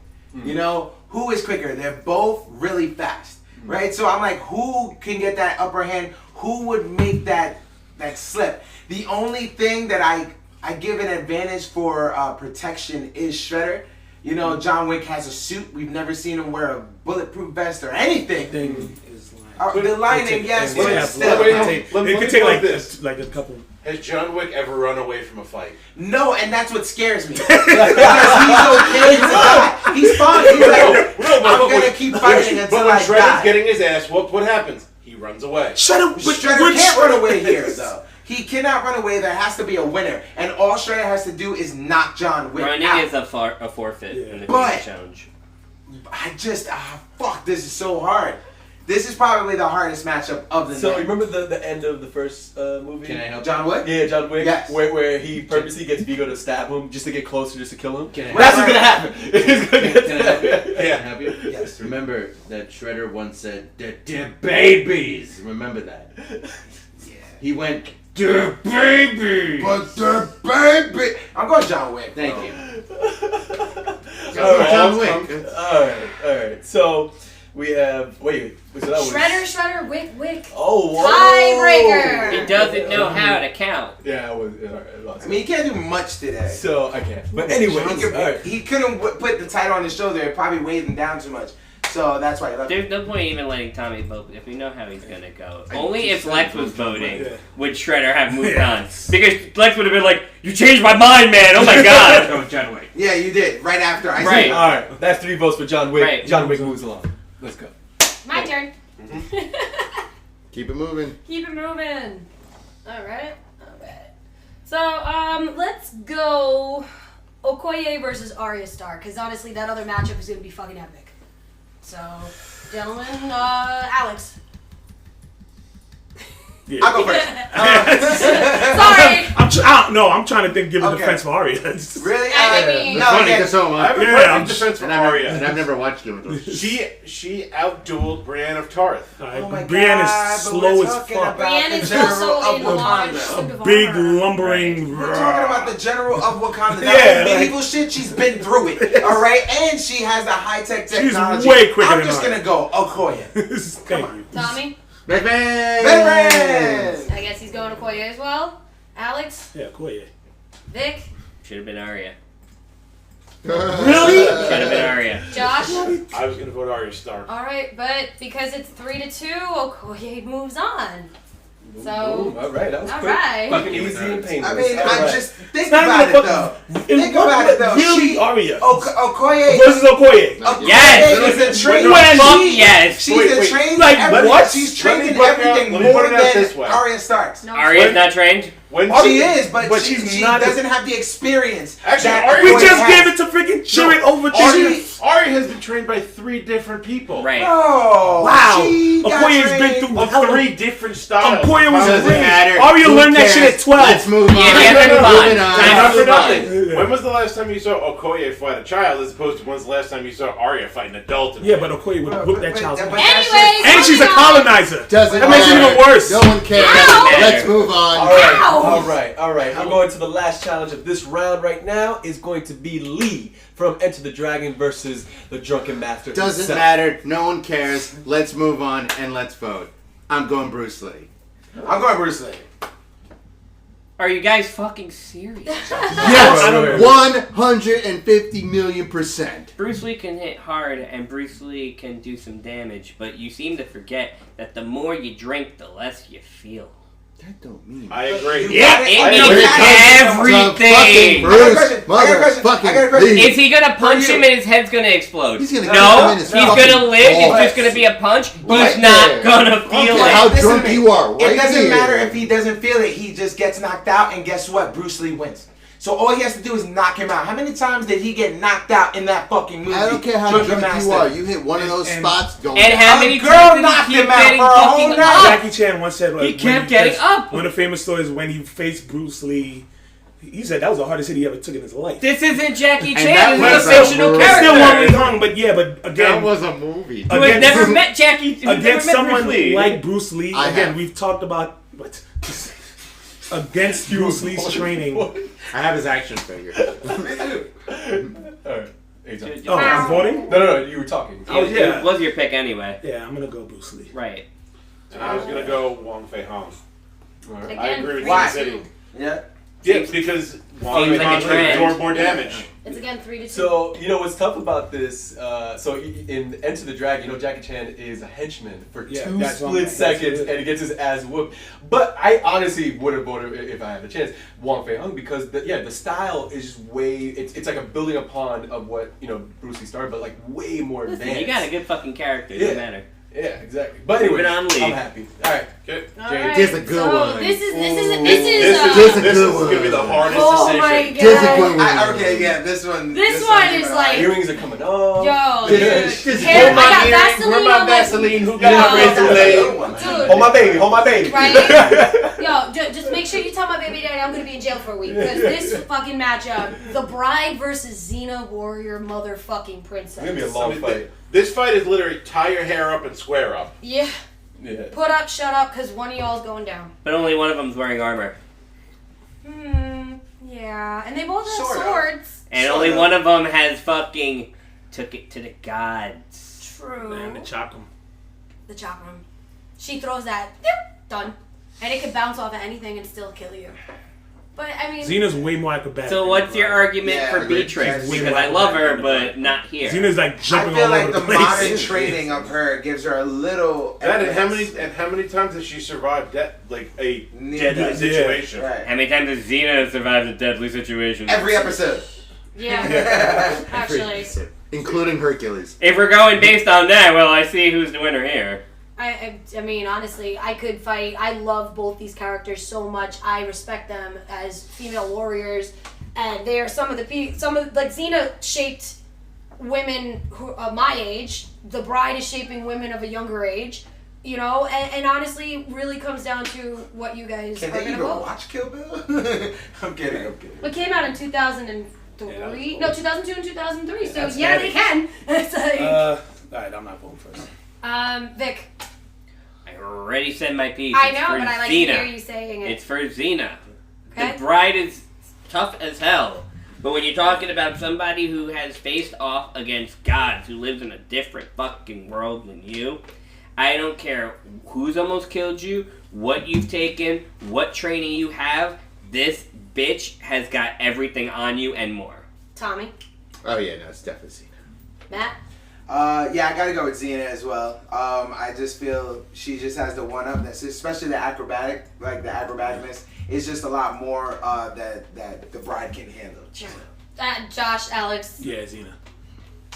You know, who is quicker? They're both really fast, right? So I'm like, who can get that upper hand? Who would make that slip? The only thing that I give an advantage for protection is Shredder. You know, John Wick has a suit. We've never seen him wear a bulletproof vest or anything. The lining, yes, but still. It could take like this. Like a couple. Has John Wick ever run away from a fight? No, and that's what scares me. Because he's okay to die. He's fine. He's like, I'm going to keep fighting until I die. But when Shredder's getting his ass whooped, what happens? He runs away. Shredder can't run away here, though. He cannot run away. There has to be a winner. And all Shredder has to do is knock John Wick Running out. is a forfeit in the But- challenge. I just, fuck, this is so hard. This is probably the hardest matchup of the So night. remember the end of the first movie? Can I help? John Wick? Yeah, John Wick. Yes. Where he purposely gets Vigo to stab him just to get closer, just to kill him. Can I That's help? what's gonna happen. He's gonna get Can I help you? stabbed. Can I help you? Yes. Remember that Shredder once said, "They're babies." Remember that. Yeah. He went, "They're babies." But the baby. I'm going John Wick. Thank bro. you. All right. John Wick. All right. So we have so that was Shredder, Wick. Oh, whoa. Tiebreaker. He doesn't know how to count. Yeah, I was. All right, I mean, he can't do much today. so I can't. But anyways, all right. He couldn't put the title on his shoulder. It probably weighed him down too much. So that's why he left. There's no point even letting Tommy vote if we know how he's gonna go. Only if Lex was voting would Shredder have moved on. Because Lex would have been like, "You changed my mind, man! Oh my god!" Go with John Wick. Yeah, you did. Right after I Right. said All right, that's 3 votes for John Wick. Right. John Wick moves along. Let's go. My turn. Keep it moving. Keep it moving. All right. So, let's go Okoye versus Arya Starr, because honestly, that other matchup is going to be fucking epic. So, gentlemen, Alex. Yeah. I'll go first. Sorry. I'm trying to think. Give a Okay. defense for Arya. Really? I mean- no, Funny, yeah. because so am I I. have a Yeah, perfect I'm defense for And Arya. I've never watched Game of Thrones. She outdueled Brienne of Tarth. Oh my Brienne God, is but slow we're as talking fuck. about Brienne the is general also in of a large Wakanda. suit of Big armor. lumbering. We're talking about the general of Wakanda. Yeah, That like- medieval shit, she's been through it. All right? And she has the high-tech technology. way quicker I'm than just Arya. going to go Okoye. Thank you. Tommy, Veterans! I guess he's going Okoye as well. Alex, Yeah, cool. Yeah. Vic, Should have been Arya. Really? Should have been Arya. Josh. I was gonna vote Arya Stark. All right, but because it's 3-2, Okoye moves on. So, All right, that was all quick. right. Fucking easy and painless. I mean, All I right. just think not about it, even a though. fucking- Think about it, though. Really, Arya Okoye versus Okoye. Yes! is a trained. Fuck yes! She's Wait, a wait. trained. Like, what? what? She's Let trained me in put it out- everything let me more put it out than this way. Arya Starks. No. Arya's not trained? When Oh, she is, but she she's not- doesn't have the experience. Actually, that Arya- We Okoye just has. gave it to freaking Chirrut over Arya, to Arya has been trained by 3 different people. Right. Oh, Wow. she got Okoye's been trained. through Of hell. 3 different styles. Okoye was Doesn't great. matter. Arya Who learned that shit cares? at 12. Let's move on. Yeah, we have to move on. Moving on. Time Not to for move on. nothing. Yeah. When was the last time you saw Okoye fight a child as opposed to when's the last time you saw Arya fight an adult? Yeah, but Okoye would whoop that child's but- ass. Anyways, And she's a moving on. colonizer. Doesn't That makes it matter. even worse. No one cares. Ow! Let's move on. All right. I'm going to the last challenge of this round right now. Is going to be Lee from Enter the Dragon versus the Drunken Master. Doesn't himself. matter. No one cares. Let's move on and let's vote. I'm going Bruce Lee. I'm going Bruce Lee. Are you guys fucking serious? Yes, 150 million%. Bruce Lee can hit hard and Bruce Lee can do some damage, but you seem to forget that the more you drink, the less you feel. That don't mean. I agree. Yeah, It I means agree. everything. Bruce, I got a question. motherfucking Lee. Is he gonna punch you. him and his head's gonna explode? He's gonna no, kick him in his he's fucking gonna live. balls. It's just gonna be a punch. Right He's not there. gonna feel Look it. how Listen drunk to me. you are. Right It doesn't there. matter if he doesn't feel it. He just gets knocked out, and guess what? Bruce Lee wins. So all he has to do is knock him out. How many times did he get knocked out in that fucking movie? I don't care how Drunken drunk you Master? are. You hit one of those And- spots, going And down. how A many girl times did knocked he keep him out getting for a whole fucking night. up? Jackie Chan once said He kept getting up. One of the famous stories when he faced Bruce Lee He said that was the hardest hit he ever took in his life. This isn't Jackie that Chan. This is was a a fictional movie. character. Still Wong Wing Kong, but yeah, but again, That was a movie. Who has never met Jackie? Who's never against met someone Bruce Lee. like Bruce Lee. I Again, have. we've talked about what against Bruce Lee's training. I have his action figure. Alright. Hey, John. Oh, I'm voting. No, you were talking. Oh, yeah. It was your pick anyway. Yeah, I'm gonna go Bruce Lee. Right. And I was gonna go Wong Fei Hong. Alright. I agree with Why? you, City. Yeah. Yeah, because Wong Seems Fei like a Hong trend. absorbed more damage. It's again 3-2. So, you know what's tough about this? So, in Enter the Dragon, Jackie Chan is a henchman for Yeah, 2 that's what I'm- split that's seconds it. and he gets his ass whooped. But I honestly would have voted, if I had the chance, Wong Fei Hung because, the style is just way, it's like a building upon of what, Bruce Lee started, but like way more advanced. You got a good fucking character. Yeah. No matter. Yeah, exactly. But anyway, Moving on, Lee. I'm happy. Alright. Okay. Alright, This is a good so one. This is This This is is gonna be the hardest oh decision. my This is god. what Okay, yeah, this one. This one is even like- Earrings are coming off. Yo, This dude. is- Hair, Hold my I got earring, Vaseline where my on my Vaseline? Who Yo. got my razor blade? Dude. Hold my baby, hold my baby. Right? Yo, just make sure you tell my baby daddy I'm gonna be in jail for a week because this fucking matchup, the Bride versus Xena Warrior motherfucking Princess. It's gonna be a long fight. This fight is literally tie your hair up and square up. Yeah, Yeah. put up, shut up, because one of y'all's going down. But only one of them's wearing armor. Yeah, and they both have Sort of. swords. And Sort only of. one of them has fucking took it to the gods. True. Man, the chakram. The chakram. She throws that, yep, done. And it can bounce off of anything and still kill you. But, I mean... Xena's way more acrobatic. So than what's your Bride. argument Yeah, for agreed. Beatrix? Yeah, Because way I more love her, acrobatic but not here. Xena's like I jumping feel all like over the the place. modern training of her gives her a little. That and evidence. how many times has she survived like a Yeah. deadly situation? Right. How many times has Xena survived a deadly situation? Every episode. Yeah, actually. Including Hercules. If we're going based on that, well, I see who's the winner here. I mean, honestly, I could fight. I love both these characters so much. I respect them as female warriors, and they are some of like Xena shaped women who my age. The Bride is shaping women of a younger age. And honestly, it really comes down to what you guys Can are they gonna even vote. watch Kill Bill? I'm kidding. It came out in 2003. No, 2002 and 2003. So That's yeah, heavy. they can. It's like, Alright, I'm not voting first. Vic. I already said my piece. I It's know, for but I like Xena. to hear you saying it. It's for Xena. Okay. The Bride is tough as hell. But when you're talking about somebody who has faced off against gods, who lives in a different fucking world than you, I don't care who's almost killed you, what you've taken, what training you have, this bitch has got everything on you and more. Tommy, Oh yeah, no, it's definitely Xena. Matt. Yeah, I gotta go with Xena as well. I just feel she just has the one-upness, especially the acrobaticness. It's just a lot more that the Bride can handle. Josh, Alex, Yeah, Xena.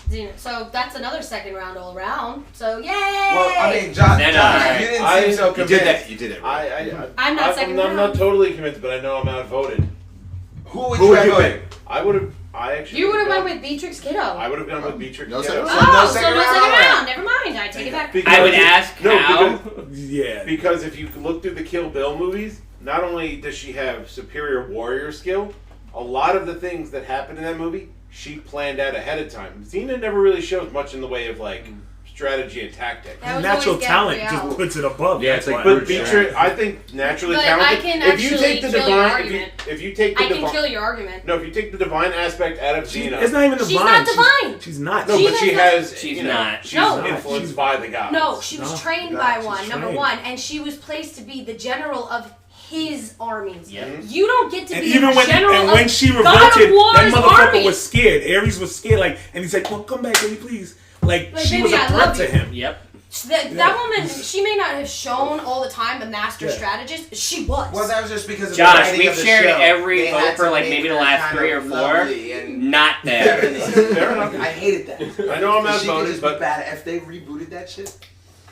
Xena. So that's another second round all around. So yay! Well, I mean, Josh, Then, you didn't I- seem so You convinced. did that. You did it. Right. I'm not second I'm not round. totally convinced, but I know I'm outvoted. Who would Who you would have you voted? I would have. I actually. You would have gone- went with Beatrix Kiddo. I would have gone with Beatrix. No Kiddo. second So round. no Oh, so second no round, second all right. round. Never mind. I take it back. Because- I would ask No, how. Yeah. Because if you look through the Kill Bill movies, not only does she have superior warrior skill, a lot of the things that happen in that movie, she planned out ahead of time. Xena never really shows much in the way of like strategy and tactics. That was Natural always talent Gabrielle. just puts it above. Yeah, that's it's like why. But Beatrix, I think naturally But talented. I can if you actually take the kill your divine, argument. if you take the I can divine, kill your argument. no, if you take the divine aspect out of Xena, It's not even divine. She's not divine. She's not. no, She but she has has. She's you know, not. She's No. influenced She's- by the gods. No, she was No. trained No, by she's one, number trained. one, and she was placed to be the general of his armies. Yep. You don't get to And be even the when general when of she God of revolted, War's that motherfucker army. was scared. Ares was scared, and he's like, "Well, come back, baby, please." Like she baby, was a I threat love to you. him. Yep. That woman, she may not have shown all the time a master Yeah. strategist, but she was. Well, that was just because of Josh, the writing we've of the shared show. every They vote had for, to like, make maybe the her last kind 3 or of 4. lovely and Not there. Fair enough. I hated that. I know I'm She could outvoted, just be but bad. If they rebooted that shit,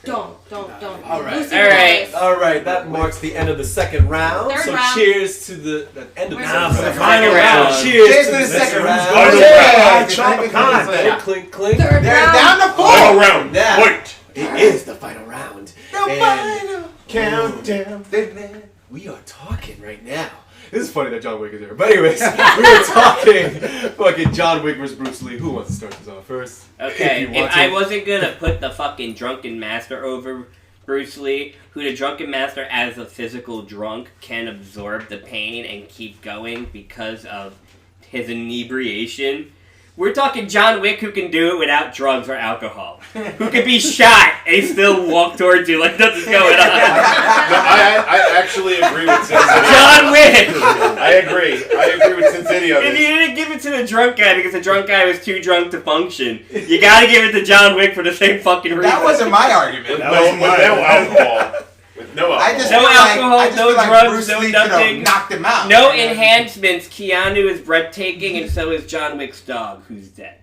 Don't. All right. Lucy All right. Lawless. All right, that marks the end of the second round. Third so round. cheers to the end of the Now second for the round. final round. round. Cheers to the second round. Final Yeah. round. Tropic Con. Clink, clink, clink. Third they're round. down to 4. final round. Now, Point. it is the final round. The And final Countdown. we are talking right now. This is funny that John Wick is here. But anyways, we were talking fucking John Wick versus Bruce Lee. Who wants to start this off first? Okay, if I wasn't gonna put the fucking drunken master over Bruce Lee, who the drunken master as a physical drunk can absorb the pain and keep going because of his inebriation. We're talking John Wick, who can do it without drugs or alcohol. Who can be shot and still walk towards you like nothing's going on. I actually agree with Sin City. John Wick! I agree with Sin City on If you this. didn't give it to the drunk guy because the drunk guy was too drunk to function, you gotta give it to John Wick for the same fucking reason. That wasn't my argument. With no alcohol. With no alcohol. I just No feel alcohol, like, I just no feel like drugs, Bruce no Lee could've nothing. knocked him out. No enhancements. Keanu is breathtaking, and so is John Wick's dog, who's dead.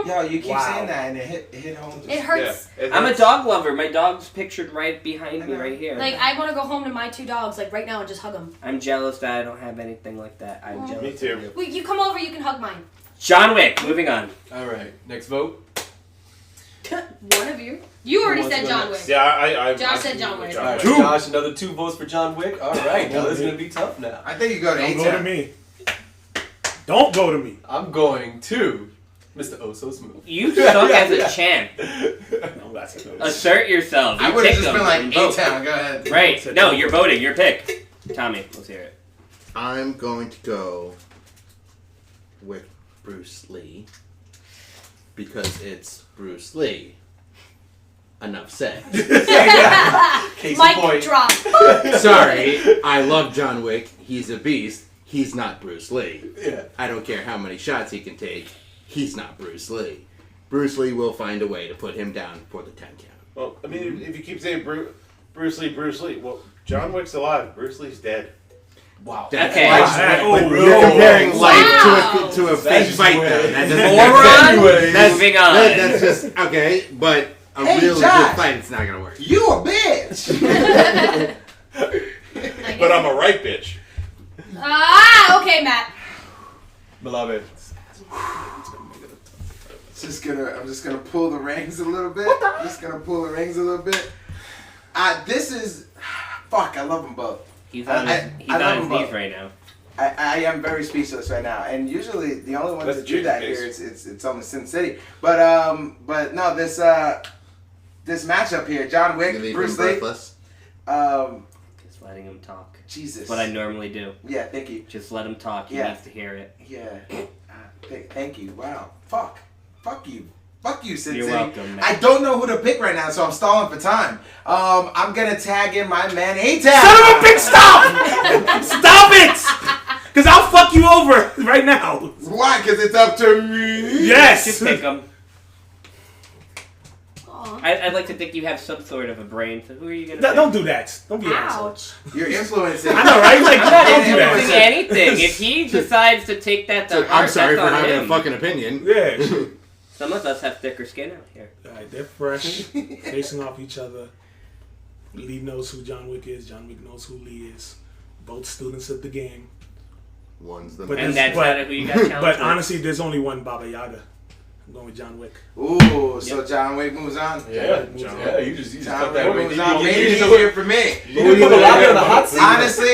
Yo, you keep Wow. saying that, and it hit home. It hurts. I'm a dog lover. My dog's pictured right behind me, right here. Like, I want to go home to my 2 dogs, like, right now and just hug them. I'm jealous that I don't have anything like that. I'm jealous. Me too. of you. Wait, you come over, you can hug mine. John Wick. Moving on. All right, next vote. One of you. You already Who wants said to go John next? Wick. Yeah, Josh said John Wick. All right, Two. Josh, another 2 votes for John Wick. All right, now this is gonna be tough now. I think you go to Don't A go to Town. me. Don't go to me. I'm going to Mr. Oh So Smooth. You suck as a champ. No, that's a no. Assert yourself. I You would have pick just them been and like A vote. Town. Go ahead. Right. No, you're voting. Your pick. Tommy, let's hear it. I'm going to go with Bruce Lee because it's Bruce Lee. Enough said. Case in Mic point. drop. Sorry, I love John Wick. He's a beast. He's not Bruce Lee. Yeah. I don't care how many shots he can take. He's not Bruce Lee. Bruce Lee will find a way to put him down for the 10 count. Well, I mean, if you keep saying Bruce Lee, well, John Wick's alive. Bruce Lee's dead. Wow. That's Okay. why Oh, but you're comparing wow. life to a fake That's fight, way. though. That doesn't Moron. Anyways. Moving on. That's just okay, but a Hey, really Josh. good fight, it's not gonna work. You a bitch. But I'm a right bitch. Okay, Matt. Beloved. I'm just gonna pull the reins a little bit. This is, fuck. I love them both. He's on I his love knees them both. right now. I am very speechless right now, and usually the only ones That's that do Jade's that case. here it's on the Sin City. But no, this matchup here, John You Wick, leave him Bruce Lee. breathless. Just letting him talk. Jesus. That's what I normally do. Yeah, thank you. Just let him talk. He Yeah. needs to hear it. Yeah, thank you. Wow. Fuck you, Sin You're City. welcome, man. I don't know who to pick right now, so I'm stalling for time. I'm gonna tag in my man A-Town. Son of a bitch, stop! Stop it! Because I'll fuck you over right now. Why? Because it's up to me. Yes. Just pick him. Aw. I'd like to think you have some sort of a brain. So who are you gonna? No, pick? don't do that. Don't be an asshole. Ouch. You're influencing. I know, right? Like, I'm not don't do influencing that. anything. If he decides to take that to heart, I'm sorry that's for on having him. a fucking opinion. Yeah. Shit. Some of us have thicker skin out here. Alright, they're fresh, facing off each other. Lee knows who John Wick is. John Wick knows who Lee is. Both students of the game. One's the But And this- that's not who you got challenged But with. honestly, there's only one Baba Yaga. I'm going with John Wick. Ooh, so John Wick moves on. Yeah, John. yeah, you just John cut that Wick way. moves You on. can Made it use the- easier for me. You can put Beloved on the hot seat. Honestly,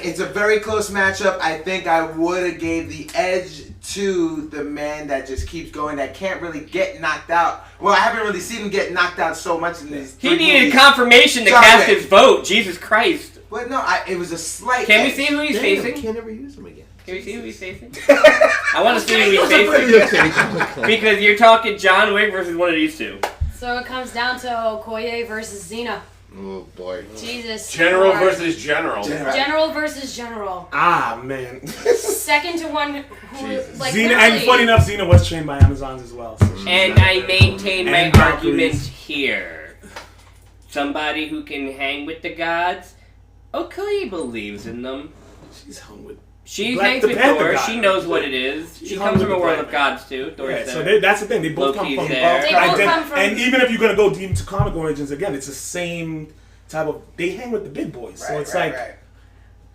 it's a very close matchup. I think I would have gave the edge to the man that just keeps going, that can't really get knocked out. Well, I haven't really seen him get knocked out so much in these. He three needed movies. confirmation to John cast Wick. his vote. Jesus Christ. But no, it was a slight. Can we edge. see who he's Damn, facing? can't ever use them again. Can we see who he's facing? I want to see who he's facing. Because you're talking John Wick versus one of these two. So it comes down to Okoye versus Xena. Oh boy. Jesus. General Lord. versus general. General versus General. Ah, man. Second to one who, Jesus. like, Xena, and literally- funny enough, Xena was trained by Amazons as well. So she's And not I bad. maintain my And argument Valkyries. here. Somebody who can hang with the gods. Okoye believes in them. She's hung with. She Black hangs the with Panther Thor. god. She knows what it is. She hung comes with from a the world Black of man. gods too. Thor's Yeah, so there. that's the thing. They both Loki's come from. there. They both come from- And even if you're gonna go deep into comic origins again, it's the same type of. They hang with the big boys, so it's like.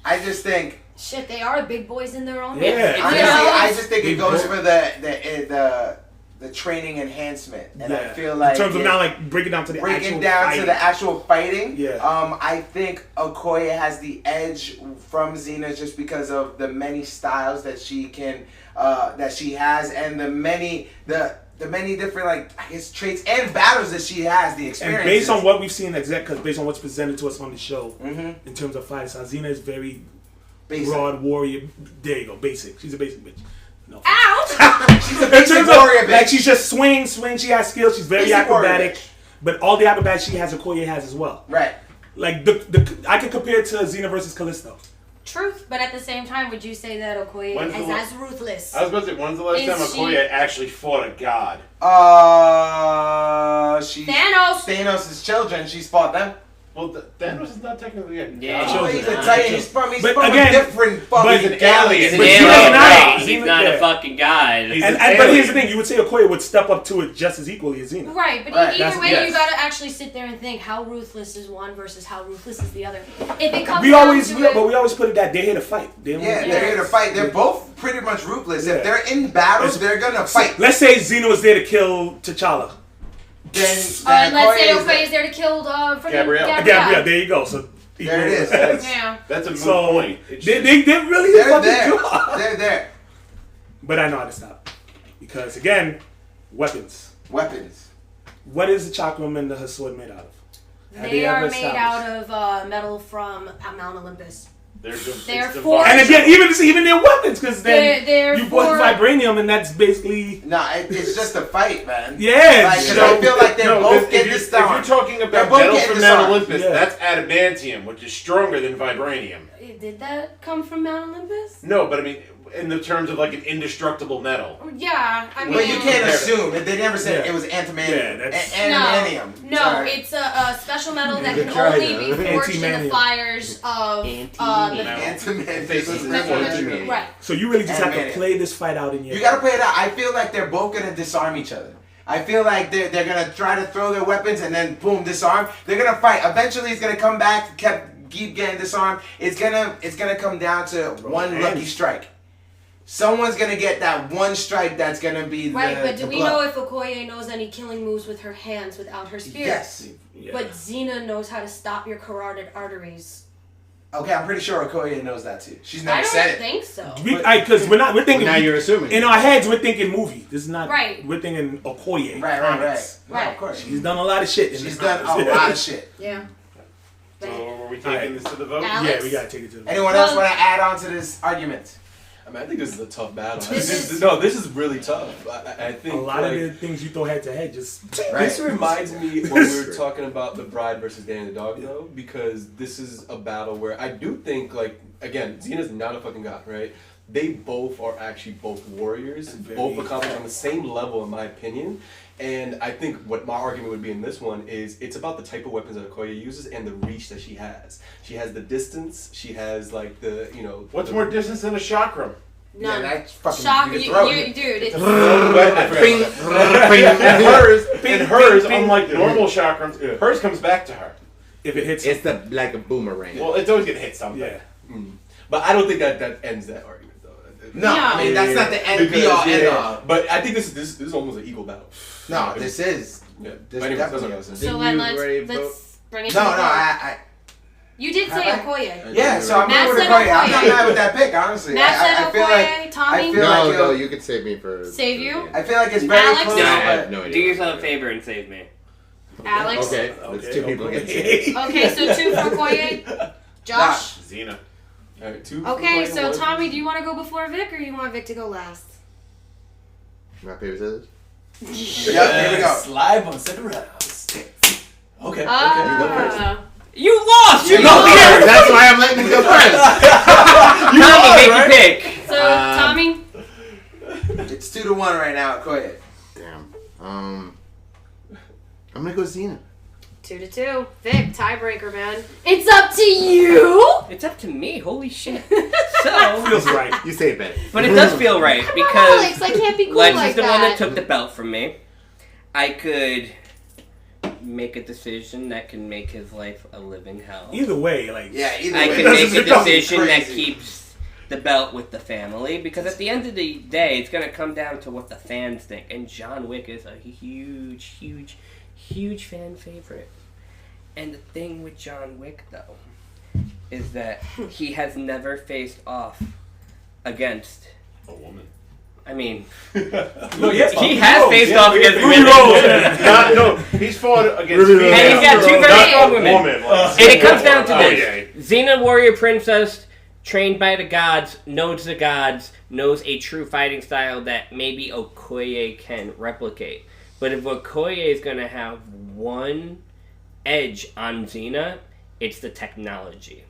I just think. Shit, they are big boys in their own Yeah. way. Honestly, You know? I just think it Big goes boy. for the the training enhancement, and Yeah. I feel like in terms of now, like breaking down to the breaking actual down fighting. to the actual fighting. Yeah. I think Okoye has the edge from Xena just because of the many styles that she can, that she has, and the many different, like, I guess, traits and battles that she has, the experience. And based on what we've seen, because based on what's presented to us on the show, Mm-hmm. in terms of fights, Xena is very basic. broad warrior. There you go, basic. She's a basic bitch. No. Ow! She's a In basic terms warrior of, bitch. like, she's just swing. She has skills. She's very Basic warrior acrobatic. bitch. But all the acrobatics she has, Okoye has as well. Right. Like, I can compare it to Xena versus Callisto. Truth, but at the same time, would you say that Okoye When's is the as ruthless? I was about to say, when's the last Is time she- Okoye actually fought a god? She's Thanos! Thanos' children. She's fought them. Well, Thanos is not technically a Yeah. god. Oh, he's a Titan. He's from But a again- different but fucking he's an galaxy. alien. But Yeah, Xena's right. not. He's Xena- not yeah. a fucking god. He's And, an but here's alien. the thing: you would say Okoye would step up to it just as equally as Xena. Right, but Right, either that's- way, yes. you gotta actually sit there and think how ruthless is one versus how ruthless is the other. If it comes We down always, to it, but we always put it that they're here to fight. They don't Yeah, want- they're here to fight. They're both pretty much ruthless. Yeah. If they're in battles, they're gonna fight. Let's say Xena was there to kill T'Challa. Then let's say Okoye Okoye is there to kill freaking Gabrielle. Gabrielle, there you go. So There it is. Yeah. That's a moot So point. It's they really They're fucking there. job. They're there. But I know how to stop because again, weapons. Weapons. What is the chakram and her sword made out of? Have They are ever made established? out of metal from Mount Olympus. They're Therefore- And again, even their weapons, because then They're you bought for- vibranium, and that's basically Nah, it's just a fight, man. yeah. Like, 'cause so- I feel like they're both getting If disarmed. you're talking They're about both metal getting from Mount disarmed. Olympus, Yeah. that's adamantium, which is stronger than vibranium. Did that come from Mount Olympus? No, but I mean, in the terms of like an indestructible metal. Yeah, I mean. But you can't Yeah. assume. They never said Yeah. it was antimanium. Yeah, that's- Antimanium. No, Sorry. it's a special metal that You can tried only that. be forged in the Antimanium. fires of Antimanium. Antimanium. right. So you really just have to Animated. play this fight out in your. You gotta play it out. I feel like they're both gonna disarm each other. I feel like they're gonna try to throw their weapons and then boom, disarm. They're gonna fight. Eventually, it's gonna come back. Keep getting disarmed. It's gonna come down to one lucky strike. Someone's gonna get that one strike that's gonna be the Right, but do the we blow. know if Okoye knows any killing moves with her hands without her spear? Yes. Yeah. But Xena knows how to stop your carotid arteries. Okay, I'm pretty sure Okoye knows that too. She's I never don't said it. think so. Because we're thinking. Now you're assuming. In our heads, we're thinking movie. This is not. Right. We're thinking Okoye. Right. comics. Right, of course. She's done a lot of shit. In She's the done comics. a lot of shit. Yeah. So are we taking Alright. this to the vote? Alex? Yeah, we gotta take it to the. Anyone else want to add on to this argument? I mean, I think this is a tough battle. This is- This is really tough. I think A lot like, of the things you throw head to head just. This reminds me when we were talking about the Bride versus Danny the Dog, though, because this is a battle where I do think, like, again, Xena's not a fucking god, right? They both are actually both warriors, both accomplished on the same level, in my opinion. And I think what my argument would be in this one is it's about the type of weapons that Okoye uses and the reach that she has. She has the distance. She has like the What's the- more distance than a chakram? Yeah, None. that's fucking. Shock, you can throw you, it. dude. It's, And hers, unlike normal chakrams, hers comes back to her. If it hits. It's like a boomerang. Well, it's always gonna hit something. Yeah. But I don't think that ends that argument though. No, I mean that's not the end be all end all. But I think this is almost an equal battle. No, this is. Yeah. This But anyways, that's what I definitely was saying. so Didn't then you already let's bring it No, to no, the vote. I You did say Have I? Okoye. yeah. So I'm Matt going with said Okoye. I'm not Okoye. mad with that pick, honestly. Matt said I feel Okoye, like Tommy? I feel like no, it'll- you could save me for. Save you? I feel like it's very Alex? close. No, I No, have but no idea. Do yourself a favor and save me. Alex? Okay, that's two people against you. Okay, so 2 for Okoye. Josh? Xena. All right, 2. Okay, for so one. Tommy, do you want to go before Vic or you want Vic to go last? My favorite scissors. Yep, here we go. Live on second rounds. Okay. You lost! You No, lost! that's why I'm letting you go first. Tommy, make your pick. So, Tommy? It's 2-1 right now, Okoye. Damn. I'm gonna go Xena. 2-2. Vic, tiebreaker, man. It's up to you? It's up to me. Holy shit. So, Feels right. You say it better. but it does feel right because Alex, I can't be cool Lex like is the that. one that took the belt from me. I could make a decision that can make his life a living hell. Either way, like. Yeah, either I way. could this make is a gonna be decision that crazy. keeps the belt with the family, because at the end of the day, it's going to come down to what the fans think. And John Wick is a huge, huge, huge fan favorite. And the thing with John Wick, though, is that he has never faced off against a woman. I mean, he has faced off against women. No, he's fought against females. And he's got two very strong women. Like, and it comes down to this. Xena, warrior princess, trained by the gods, knows a true fighting style that maybe Okoye can replicate. But if Okoye is going to have one edge on Xena, it's the technology.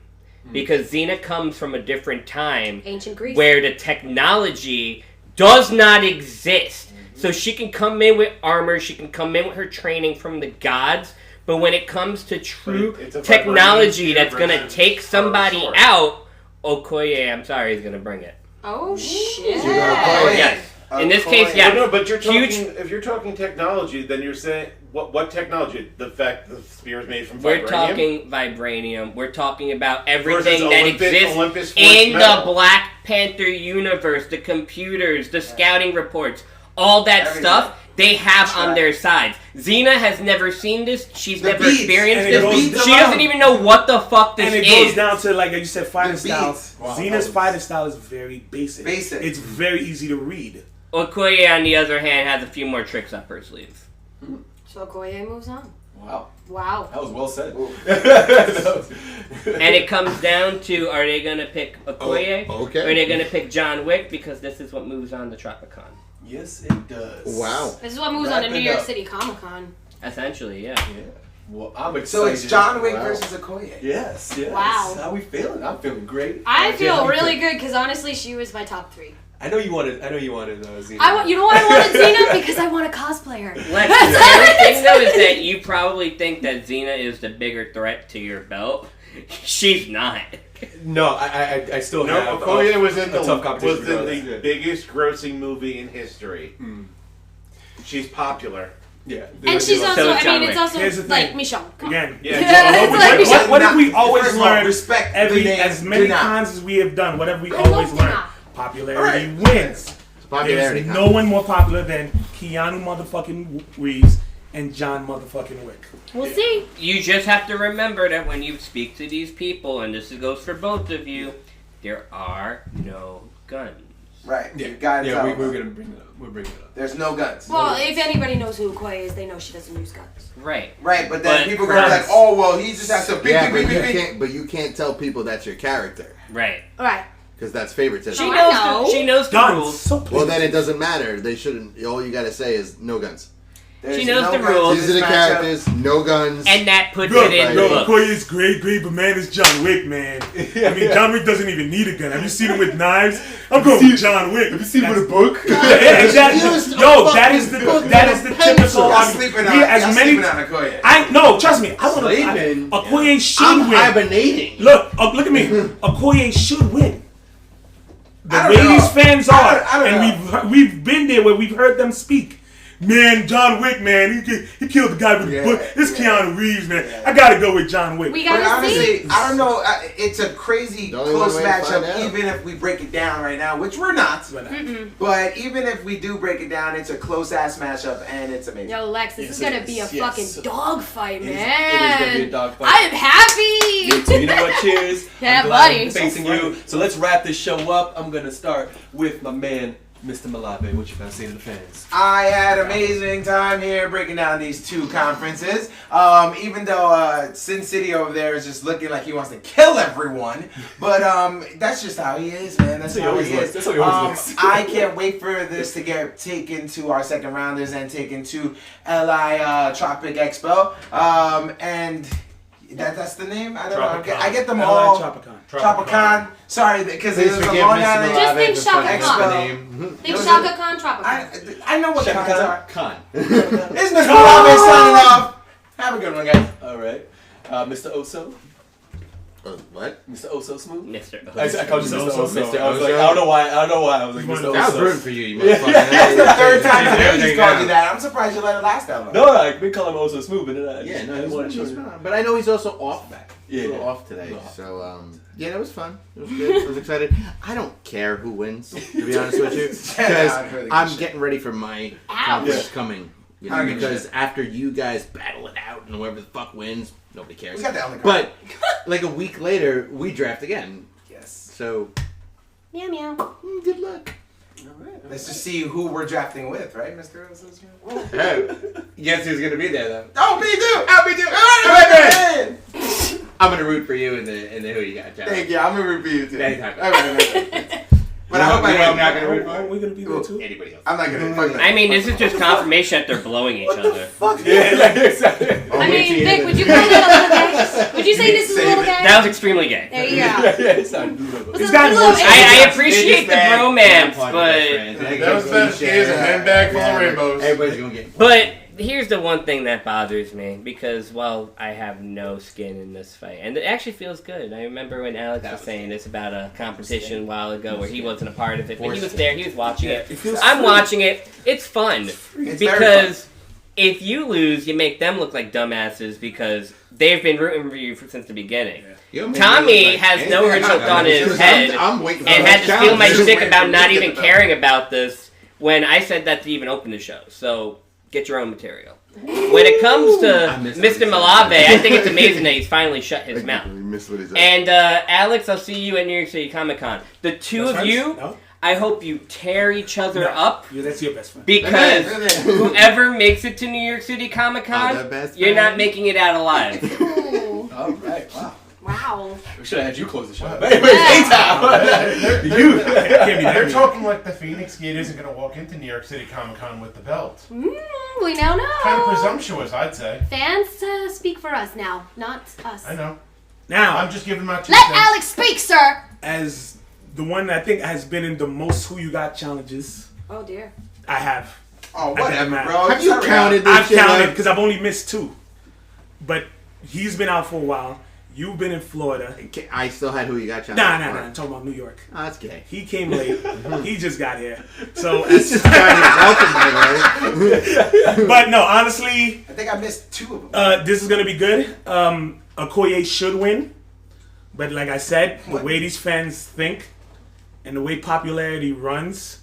Because Xena comes from a different time. Ancient Greece. Where the technology does not exist. So she can come in with armor, she can come in with her training from the gods, but when it comes to true technology that's going to take somebody out, Okoye, I'm sorry, is going to bring it. Oh, shit. Yes. In this case, yeah. No, but you're talking, if you're talking technology, then you're saying, what technology? The fact that the spear is made from vibranium? We're talking vibranium. We're talking about everything Versus that Olympus exists in metal. the Black Panther universe, the computers, the scouting reports, all that stuff they have on their sides. Xena has never seen this. She's never experienced this. She doesn't even know what the fuck this is. And it goes down to, like you said, fighting styles. Xena's fighting style is very basic. It's very easy to read. Okoye, on the other hand, has a few more tricks up her sleeve. So Okoye moves on. Wow. That was well said. And it comes down to, are they going to pick Okoye? Okay. Or are they going to pick John Wick? Because this is what moves on the Tropic Con. Yes, it does. Wow. This is what moves on to New York City Comic Con. Essentially, yeah. Well, I'm excited. So it's John Wick versus Okoye. Yes. Wow. How we feeling? I'm feeling great. I feel really good because honestly, she was my top 3. I know you wanted Xena. You know why I wanted Xena? Because I want a cosplayer. Lex, the other thing though is that you probably think that Xena is the bigger threat to your belt. She's not. No, I still have. Okoye was in tough competition. the biggest grossing movie in history. She's popular. Yeah. And she's also, Here's it's the also thing. like Michonne. Again, What have we always First of all, learned? respect As many cons as we have done, what have we always learned? Popularity wins. There's no one more popular than Keanu motherfucking Reeves and John motherfucking Wick. We'll see. You just have to remember that when you speak to these people, and this goes for both of you, there are no guns. Right. Yeah. You got it. We're gonna bring it up. We're bringing it up. There's no guns. Well, if anybody knows who Okoye is, they know she doesn't use guns. Right. Right, but then people go guns. like, oh, well, he just has to But you can't tell people that's your character. Right. Right. Because that's favoritism. She knows the Guns. rules. So Well, then it doesn't matter. They shouldn't. All you gotta say is no guns. She knows the rules. These are the characters. No guns. And that puts it in the book. Okoye is great, but man, it's John Wick, man. I mean, John Wick doesn't even need a gun. Have you seen him with knives? I'm going with John Wick. Have you seen him with a book? Yeah, exactly. Yo, that is the typical. Y'all sleeping on Okoye. No, trust me. I want to. Okoye should win. Hibernating. Look at me. Okoye should win. The way these fans are, and we've been there where we've heard them speak. Man, John Wick, man, he killed the guy with the book. It's Keanu Reeves, man. I gotta go with John Wick. We But gotta honestly, see. I don't know. It's a crazy The only close way to find matchup, out. even if we break it down right now, which we're not. But even if we do break it down, it's a close ass matchup, and it's amazing. Yo, Lex, this is gonna be a yes. fucking dogfight, man. It is gonna be a dogfight. I am happy. You know what? Cheers. Yeah, I'm glad buddy. I'm facing you. So let's wrap this show up. I'm gonna start with my man, Mr. Malave. What you gotta say to the fans? I had an amazing time here breaking down these two conferences. Even though Sin City over there is just looking like he wants to kill everyone, but that's just how he is, man. That's how he is. That's how he always looks. I can't wait for this to get taken to our second rounders and taken to LI Tropic Expo. And that's the name. I don't know. I get them all. Tropic Con. Sorry, because it was a Long Island. Just think Shaka Expo. Khan. Think Shaka Khan, Tropic Con. I know what Shaka cons are. Con. It's Mr. Malave signing off. Have a good one, guys. All right, Mr. Oso. What? Mr. Oso Smooth. Mr. I called you Mr. Oso. Mr. I was like, Oso. I don't know why. I was like, Mr. Oso. That was rooting for you, you That's motherfucker. the third time today There he's you called go. you that. I'm surprised you let it last that long. No, I've been calling him Oso Smooth, but then I Yeah, no, I didn't want to he's choose. fine. But I know he's also off back. a little off today. So, yeah, that was fun. It was good. I was excited. I don't care who wins, to be honest with you. Because I'm getting ready for my conference coming. You know, because after you guys battle it out and whoever the fuck wins, nobody cares. We got that on the But, like a week later, we draft again. Yes. So, Meow meow. good luck. Let's just see who we're drafting with, right, Mr. Guess who's gonna be there though? Oh, me too! I'll be doing. All right, I'm gonna root for you in the who you got, John. Thank you. I'm gonna review you too. Anytime. All right. But I hope I'm not gonna root Are for we gonna be there too? anybody else. I'm not gonna. Fuck that. I mean, this is just confirmation that they're blowing each other. I mean, Vic, would you call that a little gay? Would you say this is a little gay? That was extremely gay. There you go. It's not It's gotten worse. I appreciate the bromance, but That was about as gay as a handbag full of rainbows. Everybody's gonna get. but here's the one thing that bothers me, because while I have no skin in this fight, and it actually feels good. I remember when Alex was saying this about a competition a while ago where he wasn't a part of it, but he was there, he was watching it. I'm watching it. It's fun because if you lose, you make them look like dumbasses because they've been rooting for you since the beginning. Tommy has no hair choked on his head and had to steal my shtick about not even caring about this when I said that to even open the show. So get your own material. When it comes to Mr. Malave, I think it's amazing that he's finally shut his mouth. And Alex, I'll see you at New York City Comic Con. The two of you, I hope you tear each other up. Yeah, that's your best friend. Because whoever makes it to New York City Comic Con, you're not making it out alive. All right, wow. Wow. We should have had you close the show. Anyways, They're talking like the Phoenix Gate isn't going to walk into New York City Comic Con with the belt. We now know. Kind of presumptuous, I'd say. Fans speak for us now, not us. I know. Now, I'm just giving my 2 Let cents. Alex speak, sir. as the one that I think has been in the most Who You Got challenges, Oh dear. I have. Oh, whatever, Matt. bro. Have you counted this I've shit counted up? because I've only missed 2. But he's been out for a while. You've been in Florida. I still had who you got, John. Nah. I'm talking about New York. Oh, that's gay. He came late. He just got here. So, He's just welcome here, right? but no, honestly, I think I missed 2 of them. this is gonna be good. Okoye should win, but like I said, the way these fans think and the way popularity runs,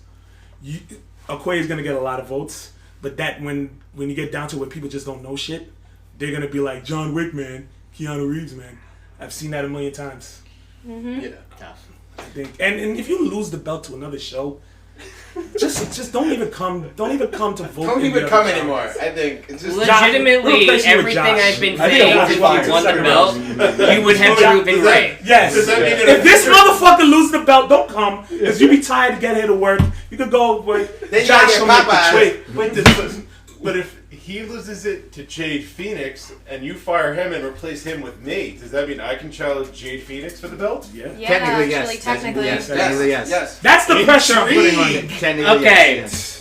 Okoye is gonna get a lot of votes. But that when you get down to where people just don't know shit, they're gonna be like John Wick, man, Keanu Reeves, man. I've seen that a million times. Yeah. I think, and if you lose the belt to another show, just don't even come to vote. Don't in even the come other anymore. towns. I think it's just Legitimately, Replace you with everything Josh. I've been I think saying Josh since Fires, you won the second belt, you would have proven right. Yes. Does that mean that If this motherfucker loses the belt, don't come. Because you be tired to get here to work. You could go with Then you Josh gotta will get make the Popeyes. trade. But if he loses it to Jade Phoenix and you fire him and replace him with me, does that mean I can challenge Jade Phoenix for the belt? Yeah. Yeah, Technically, actually, yes. technically. Yes. Technically, yes. Yes. That's the pressure I'm putting on you. Technically, Okay, yes.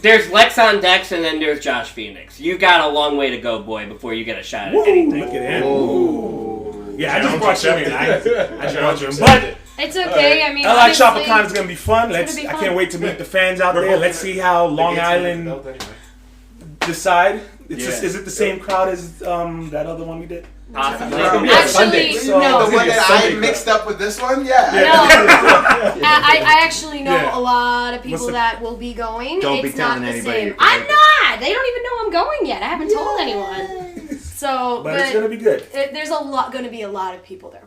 there's Lex on Decks and then there's Josh Phoenix. You got a long way to go, boy, before you get a shot at Woo, anything. look at him. Ooh. Yeah, I just brought you in. I just brought you in. Challenge But It's okay. I mean, LI honestly, Tropic Con is gonna be fun. It's gonna be I fun. can't wait to meet the fans out there. Let's see how Long Island decide. Is it the same crowd as that other one we did? Possibly. Actually, So- no. The one that I mixed up with this one? Yeah. No. I actually know Yeah. a lot of What's people the- that will be going. Don't be it's not telling the anybody same. you're I'm going. not. They don't even know I'm going yet. I haven't told anyone. So, But it's gonna be good. There's going to be a lot of people there.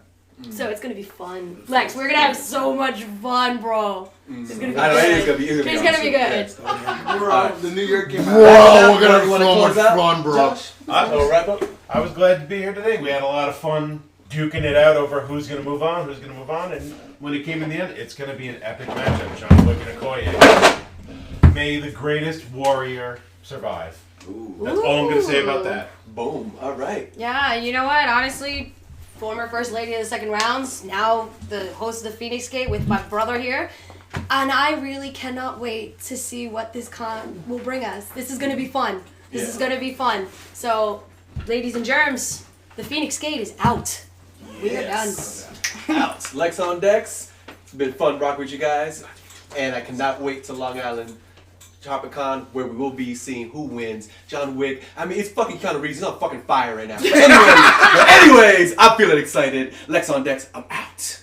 So it's gonna be fun. Lex, we're gonna have so much fun, bro. It's gonna be I don't know, good. it's gonna be easy. It's gonna be good. We're on the New York game. Whoa, we're gonna have You wanna so much close out, fun, bro. Josh? Wrap up. I was glad to be here today. We had a lot of fun duking it out over who's going to move on, and when it came in the end, it's going to be an epic matchup. John Wick and Okoye. May the greatest warrior survive. That's all I'm going to say about that. Boom. All right. Yeah, you know what? Honestly, former first lady of the second rounds, now the host of the Phoenix Gate with my brother here. And I really cannot wait to see what this con will bring us. This is going to be fun. This is going to be fun. So, ladies and germs, the Phoenix Gate is out. We are done. Out. Lex on Decks. It's been fun rocking with you guys. And I cannot wait till Long Island Tropic Con, where we will be seeing who wins. John Wick. I mean, it's fucking Keanu Reeves. He's on fucking fire right now. But anyways, I'm feeling excited. Lex on Decks. I'm out.